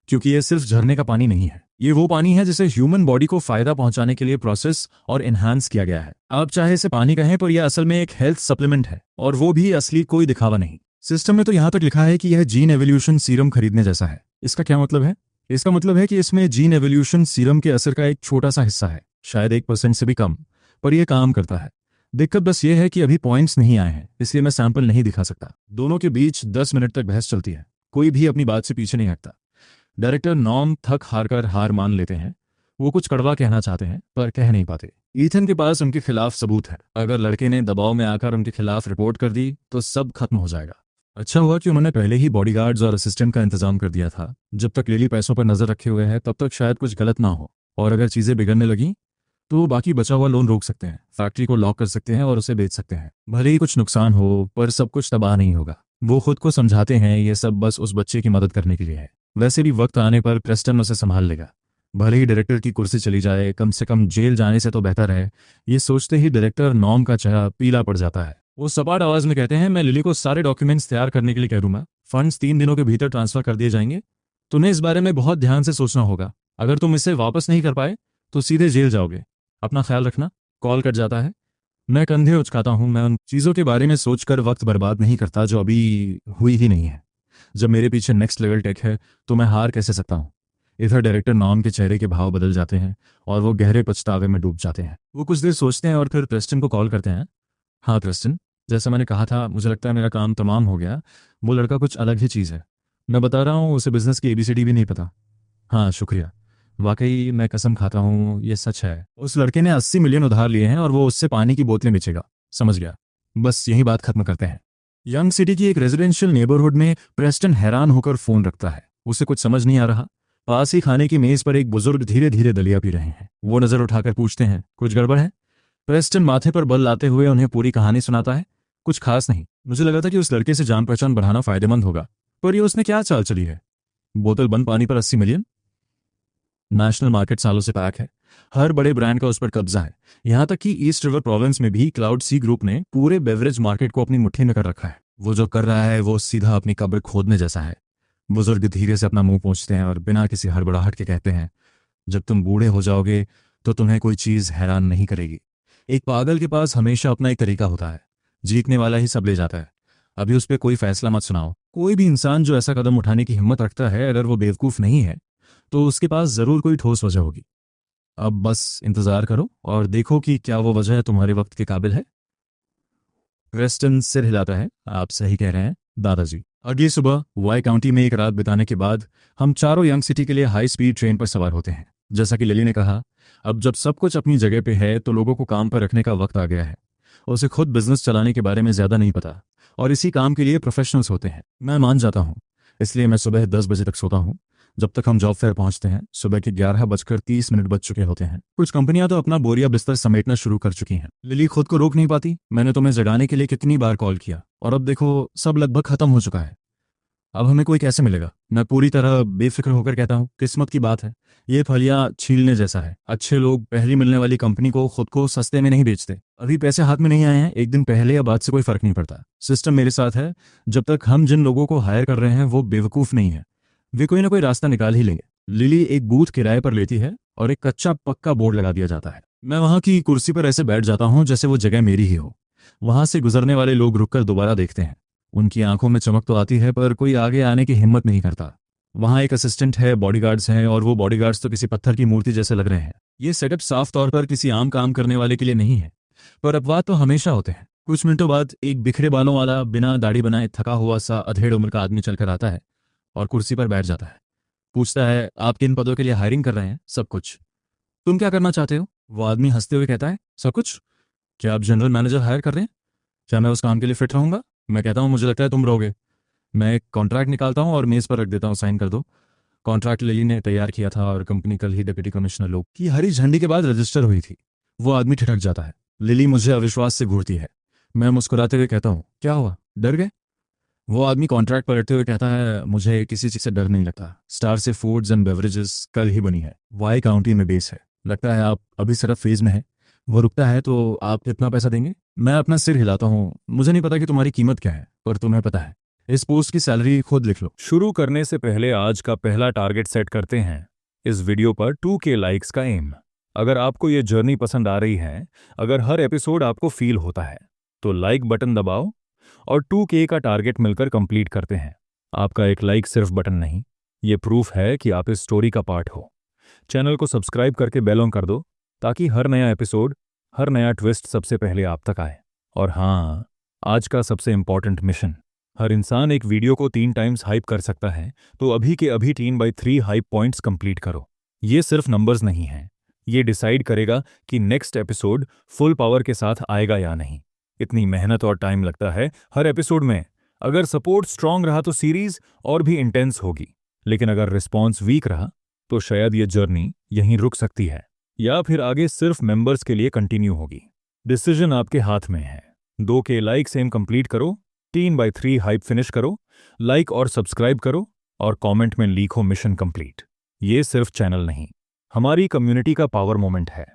क्योंकि ये सिर्फ झरने का पानी नहीं है, ये वो पानी है जिसे ह्यूमन बॉडी को फायदा पहुंचाने के लिए प्रोसेस और एनहांस किया गया है। आप चाहे इसे पानी कहें पर यह असल में एक हेल्थ सप्लीमेंट है, और वो भी असली, कोई दिखावा नहीं। सिस्टम में तो यहां तक लिखा है कि यह जीन एवोल्यूशन सीरम खरीदने जैसा है। इसका क्या मतलब है? इसका मतलब है कि इसमें जीन एवोल्यूशन सीरम के असर का एक छोटा सा हिस्सा है, शायद 1% से भी कम, पर यह काम करता है। दिक्कत बस ये है कि अभी पॉइंट्स नहीं आए हैं, इसलिए मैं सैंपल नहीं दिखा सकता। दोनों के बीच 10 मिनट तक बहस चलती है, कोई भी अपनी बात से पीछे नहीं हटता। डायरेक्टर नॉम थक हार कर हार मान लेते हैं। वो कुछ कड़वा कहना चाहते हैं पर कह नहीं पाते। ईथन के पास उनके खिलाफ सबूत है। अगर लड़के ने दबाव में आकर उनके खिलाफ रिपोर्ट कर दी तो सब खत्म हो जाएगा। अच्छा हुआ कि उन्होंने पहले ही बॉडीगार्ड्स और असिस्टेंट का इंतजाम कर दिया था। जब तक लिली पैसों पर नजर रखे हुए है तब तक शायद कुछ गलत ना हो, और अगर चीजें बिगड़ने लगी तो बाकी बचा हुआ लोन रोक सकते हैं, फैक्ट्री को लॉक कर सकते हैं और उसे बेच सकते हैं। भले ही कुछ नुकसान हो पर सब कुछ तबाह नहीं होगा। वो खुद को समझाते हैं ये सब बस उस बच्चे की मदद करने के लिए है। वैसे भी वक्त आने पर प्रेस्टन उसे संभाल लेगा। भले ही डायरेक्टर की कुर्सी चली जाए, कम से कम जेल जाने से तो बेहतर है। ये सोचते ही डायरेक्टर नॉम का चेहरा पीला पड़ जाता है। वो सपाट आवाज में कहते हैं, मैं लिली को सारे डॉक्यूमेंट्स तैयार करने के लिए कह दूंगा। फंड्स 3 दिनों के भीतर ट्रांसफर कर दिए जाएंगे। तुम्हें इस बारे में बहुत ध्यान से सोचना होगा। अगर तुम इसे वापस नहीं कर पाए तो सीधे जेल जाओगे। अपना ख्याल रखना। कॉल कट जाता है। मैं कंधे उचकाता हूं। मैं उन चीज़ों के बारे में सोचकर वक्त बर्बाद नहीं करता जो अभी हुई ही नहीं है। जब मेरे पीछे नेक्स्ट लेवल टेक है तो मैं हार कैसे सकता हूँ? इधर डायरेक्टर नॉम के चेहरे के भाव बदल जाते हैं और वो गहरे पछतावे में डूब जाते हैं। वो कुछ देर सोचते हैं और फिर प्रेस्टन को कॉल करते हैं। हाँ प्रेस्टन, जैसा मैंने कहा था, मुझे लगता है मेरा काम तमाम हो गया। वो लड़का कुछ अलग ही चीज़ है। मैं बता रहा हूँ, उसे बिजनेस की ABCD भी नहीं पता। हाँ शुक्रिया। वाकई मैं कसम खाता हूँ ये सच है। उस लड़के ने 80 मिलियन उधार लिए हैं और वो उससे पानी की बोतलें बेचेगा। समझ गया। बस यही बात खत्म करते हैं। यंग सिटी की एक रेजिडेंशियल नेबरहुड में प्रेस्टन हैरान होकर फोन रखता है। उसे कुछ समझ नहीं आ रहा। पास ही खाने की मेज पर एक बुजुर्ग धीरे धीरे दलिया पी रहे हैं। वो नजर उठाकर पूछते हैं, कुछ गड़बड़ है? प्रेस्टन माथे पर बल लाते हुए उन्हें पूरी कहानी सुनाता है। कुछ खास नहीं। मुझे लगा था कि उस लड़के से जान पहचान बढ़ाना फायदेमंद होगा, पर ये उसने क्या चाल चली है? बोतल बंद पानी पर 80 मिलियन? नेशनल मार्केट सालों से पैक है। हर बड़े ब्रांड का उस पर कब्जा है। यहां तक कि ईस्ट रिवर प्रोविंस में भी क्लाउड सी ग्रुप ने पूरे बेवरेज मार्केट को अपनी मुट्ठी में कर रखा है। वो जो कर रहा है वो सीधा अपनी कब्र खोदने जैसा है। बुजुर्ग धीरे से अपना मुंह पोंछते हैं और बिना किसी हड़बड़ाहट के कहते हैं, जब तुम बूढ़े हो जाओगे तो तुम्हें कोई चीज हैरान नहीं करेगी। एक पागल के पास हमेशा अपना एक तरीका होता है। जीतने वाला ही सब ले जाता है। अभी उस पर कोई फैसला मत सुनाओ। कोई भी इंसान जो ऐसा कदम उठाने की हिम्मत रखता है, अगर वो बेवकूफ नहीं है तो उसके पास जरूर कोई ठोस वजह होगी। अब बस इंतजार करो और देखो कि क्या वो वजह तुम्हारे वक्त के काबिल है। प्रेस्टन सिर हिलाता है। आप सही कह रहे हैं दादाजी। अगली सुबह वाई काउंटी में एक रात बिताने के बाद हम चारों यंग सिटी के लिए हाई स्पीड ट्रेन पर सवार होते हैं। जैसा कि लिली ने कहा, अब जब सब कुछ अपनी जगह पे है तो लोगों को काम पर रखने का वक्त आ गया है। उसे खुद बिजनेस चलाने के बारे में ज्यादा नहीं पता और इसी काम के लिए प्रोफेशनल्स होते हैं। मैं मान जाता हूँ, इसलिए मैं सुबह 10 बजे तक सोता हूँ। जब तक हम जॉब फेयर पहुंचते हैं सुबह के 11:30 बज चुके होते हैं। कुछ कंपनियां तो अपना बोरिया बिस्तर समेटना शुरू कर चुकी हैं। लिली खुद को रोक नहीं पाती। मैंने तुम्हें जगाने के लिए कितनी बार कॉल किया और अब देखो सब लगभग खत्म हो चुका है। अब हमें कोई कैसे मिलेगा? मैं पूरी तरह बेफिक्र होकर कहता हूँ, किस्मत की बात है। ये फलियां छीलने जैसा है। अच्छे लोग पहली मिलने वाली कंपनी को खुद को सस्ते में नहीं बेचते। अभी पैसे हाथ में नहीं आए हैं, एक दिन पहले या बाद से कोई फर्क नहीं पड़ता। सिस्टम मेरे साथ है। जब तक हम जिन लोगों को हायर कर रहे हैं वो बेवकूफ नहीं है, वे कोई ना कोई रास्ता निकाल ही लेंगे। लिली एक बूथ किराए पर लेती है और एक कच्चा पक्का बोर्ड लगा दिया जाता है। मैं वहां की कुर्सी पर ऐसे बैठ जाता हूं जैसे वो जगह मेरी ही हो। वहां से गुजरने वाले लोग रुककर दोबारा देखते हैं। उनकी आंखों में चमक तो आती है पर कोई आगे आने की हिम्मत नहीं करता। वहां एक असिस्टेंट है, बॉडीगार्ड्स हैं, और वो बॉडीगार्ड्स तो किसी पत्थर की मूर्ति जैसे लग रहे हैं। ये सेटअप साफ तौर पर किसी आम काम करने वाले के लिए नहीं है, पर अपवाद तो हमेशा होते हैं। कुछ मिनटों बाद एक बिखरे बालों वाला, बिना दाढ़ी बनाए थका हुआ सा अधेड़ उम्र का आदमी चलकर आता है और कुर्सी पर बैठ जाता है। पूछता है, आप किन पदों के लिए हायरिंग कर रहे हैं? सब कुछ। तुम क्या करना चाहते हो? वो आदमी हंसते हुए कहता है, सब कुछ। क्या आप जनरल मैनेजर हायर कर रहे हैं? क्या मैं उस काम के लिए फिट रहूंगा? मैं कहता हूँ, मुझे लगता है तुम रहोगे। मैं एक कॉन्ट्रैक्ट निकालता हूँ और मेज पर रख देता हूँ, साइन कर दो। कॉन्ट्रैक्ट लिली ने तैयार किया था और कंपनी कल ही डिप्टी कमिश्नर लोग की हरी झंडी के बाद रजिस्टर हुई थी। वो आदमी ठिठक जाता है। लिली मुझे अविश्वास से घूरती है। मैं मुस्कुराते हुए कहता हूँ, क्या हुआ, डर गए? वो आदमी कॉन्ट्रैक्ट पलटते हुए कहता है, मुझे किसी चीज़ से डर नहीं लगता। स्टार से फूड्स एंड बेवरेजेस कल ही बनी है, वाई काउंटी में बेस है। लगता है आप अभी सिर्फ फेज में है। वो रुकता है, तो आप कितना पैसा देंगे? मैं अपना सिर हिलाता हूँ। मुझे नहीं पता कि तुम्हारी कीमत क्या है, पर तुम्हें पता है। इस पोस्ट की सैलरी खुद लिख लो। शुरू करने से पहले आज का पहला टारगेट सेट करते हैं। इस वीडियो पर 2K लाइक्स का एम। अगर आपको ये जर्नी पसंद आ रही है, अगर हर एपिसोड आपको फील होता है, तो लाइक बटन दबाओ और 2K का टारगेट मिलकर कंप्लीट करते हैं। आपका एक लाइक सिर्फ बटन नहीं, ये प्रूफ है कि आप इस स्टोरी का पार्ट हो। चैनल को सब्सक्राइब करके बेल ऑन कर दो, ताकि हर नया एपिसोड, हर नया ट्विस्ट सबसे पहले आप तक आए। और हाँ, आज का सबसे इंपॉर्टेंट मिशन। हर इंसान एक वीडियो को 3 टाइम्स हाइप कर सकता है, तो अभी के अभी 3/3 हाइप पॉइंट्स कंप्लीट करो। ये सिर्फ नंबर्स नहीं हैं, ये डिसाइड करेगा कि नेक्स्ट एपिसोड फुल पावर के साथ आएगा या नहीं। इतनी मेहनत और टाइम लगता है हर एपिसोड में। अगर सपोर्ट स्ट्रांग रहा तो सीरीज और भी इंटेंस होगी, लेकिन अगर रिस्पॉन्स वीक रहा तो शायद ये जर्नी यहीं रुक सकती है, या फिर आगे सिर्फ मेंबर्स के लिए कंटिन्यू होगी। डिसीजन आपके हाथ में है। 2K लाइक सेम कंप्लीट करो, 3/3 हाइप फिनिश करो, लाइक और सब्सक्राइब करो, और कमेंट में लिखो मिशन कंप्लीट। ये सिर्फ चैनल नहीं, हमारी कम्युनिटी का पावर मोमेंट है।